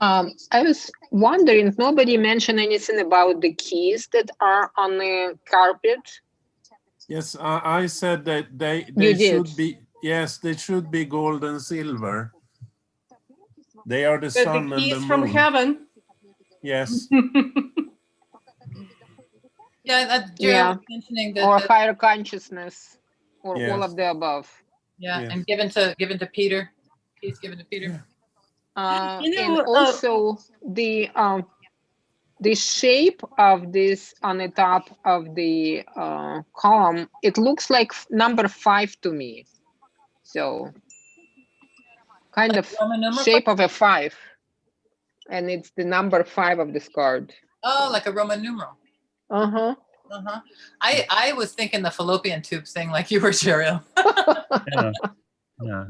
I was wondering, nobody mentioned anything about the keys that are on the carpet. Yes, I said that they You should did. be, yes, they should be gold and silver. They are the But sun the and the keys from moon. heaven. Yes. Yeah, Jerry Yeah. was mentioning Or that, higher consciousness, or all Yes. of the above. yeah, Yes. and given to Peter. Keys given to Peter. You And know, also the shape of this on the top of the column, it looks like number 5 to me. So kind of Roman numeral shape five? of a 5. And it's the number 5 of this card. Oh, like a Roman numeral. Uh-huh. Uh-huh. I was thinking the fallopian tube thing like you were, Cheryl. Yeah. Yeah.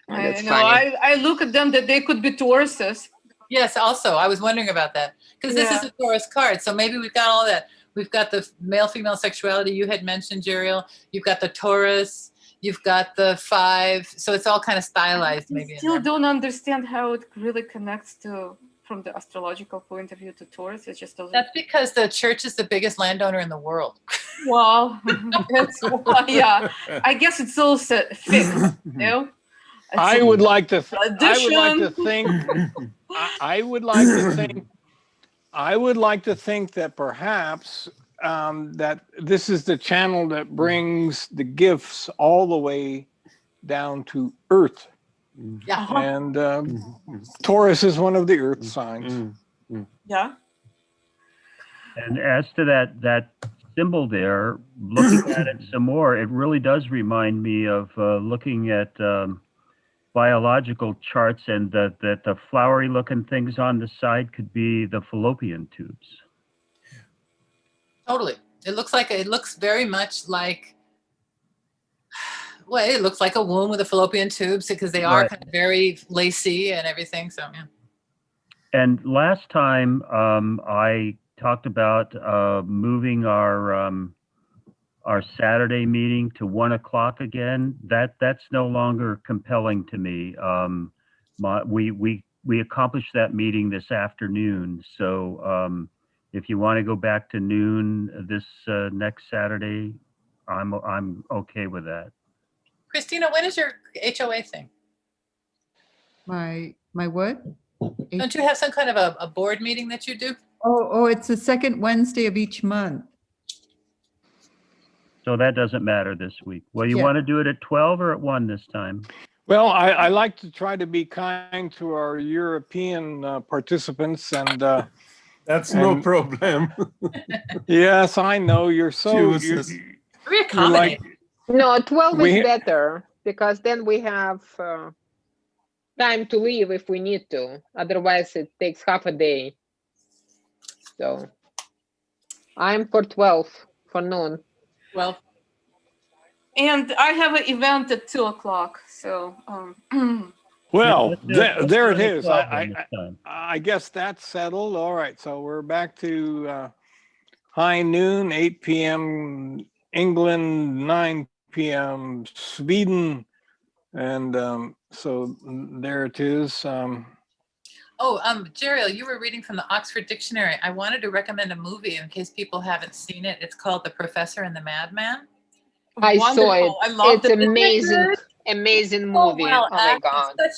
That's I know. funny. I look at them that they could be Tauruses. Yes, also, I was wondering about that. Because this is Yeah. a Taurus card. So maybe we've got all that. We've got the male-female sexuality you had mentioned, Jeriel. You've got the Taurus. You've got the 5. So it's all kind of stylized I maybe. still in there. don't understand how it really connects to, from the astrological point of view, to Taurus. It just doesn't. That's because the church is the biggest landowner in the world. Well, that's why, yeah. I guess it's all fixed, you know? I It's would like to. I would like to addition. think. I would like to think. I would like to think that perhaps that this is the channel that brings the gifts all the way down to Earth, Yeah. and Taurus is one of the Earth signs. Yeah. And as to that symbol there, looking at it some more, it really does remind me of looking at biological charts, and that the flowery looking things on the side could be the fallopian tubes. Totally. It looks very much like, well, it looks like a womb with a fallopian tubes because they are Right. kind of very lacy and everything. So yeah. And last time I talked about moving our Saturday meeting to 1 o'clock again. That's no longer compelling to me. We accomplished that meeting this afternoon. So if you want to go back to noon this next Saturday, I'm okay with that. Christina, when is your HOA thing? My what? Don't you have some kind of a board meeting that you do? Oh, it's the second Wednesday of each month. So that doesn't matter this week. Well, you Yeah. want to do it at 12 or at 1 this time? Well, I like to try to be kind to our European participants, and That's no And- problem. yes, I know you're so Chooses. Very you're like accommodating. No, 12 We- is better because then we have time to leave if we need to. Otherwise, it takes half a day. So I'm for 12 for noon. Well, And I have an event at 2 o'clock. So, well. Let's do it- let's There do it at is. 12 then this time. I guess that's settled. All right, so we're back to high noon, 8 p.m. England, 9 p.m. Sweden, and so there it is. Jeriel, you were reading from the Oxford Dictionary. I wanted to recommend a movie in case people haven't seen it. It's called The Professor and the Madman. I saw it. wonderful. I love It's it. Isn't it amazing, good? amazing Oh, movie. well Oh my acted, God. such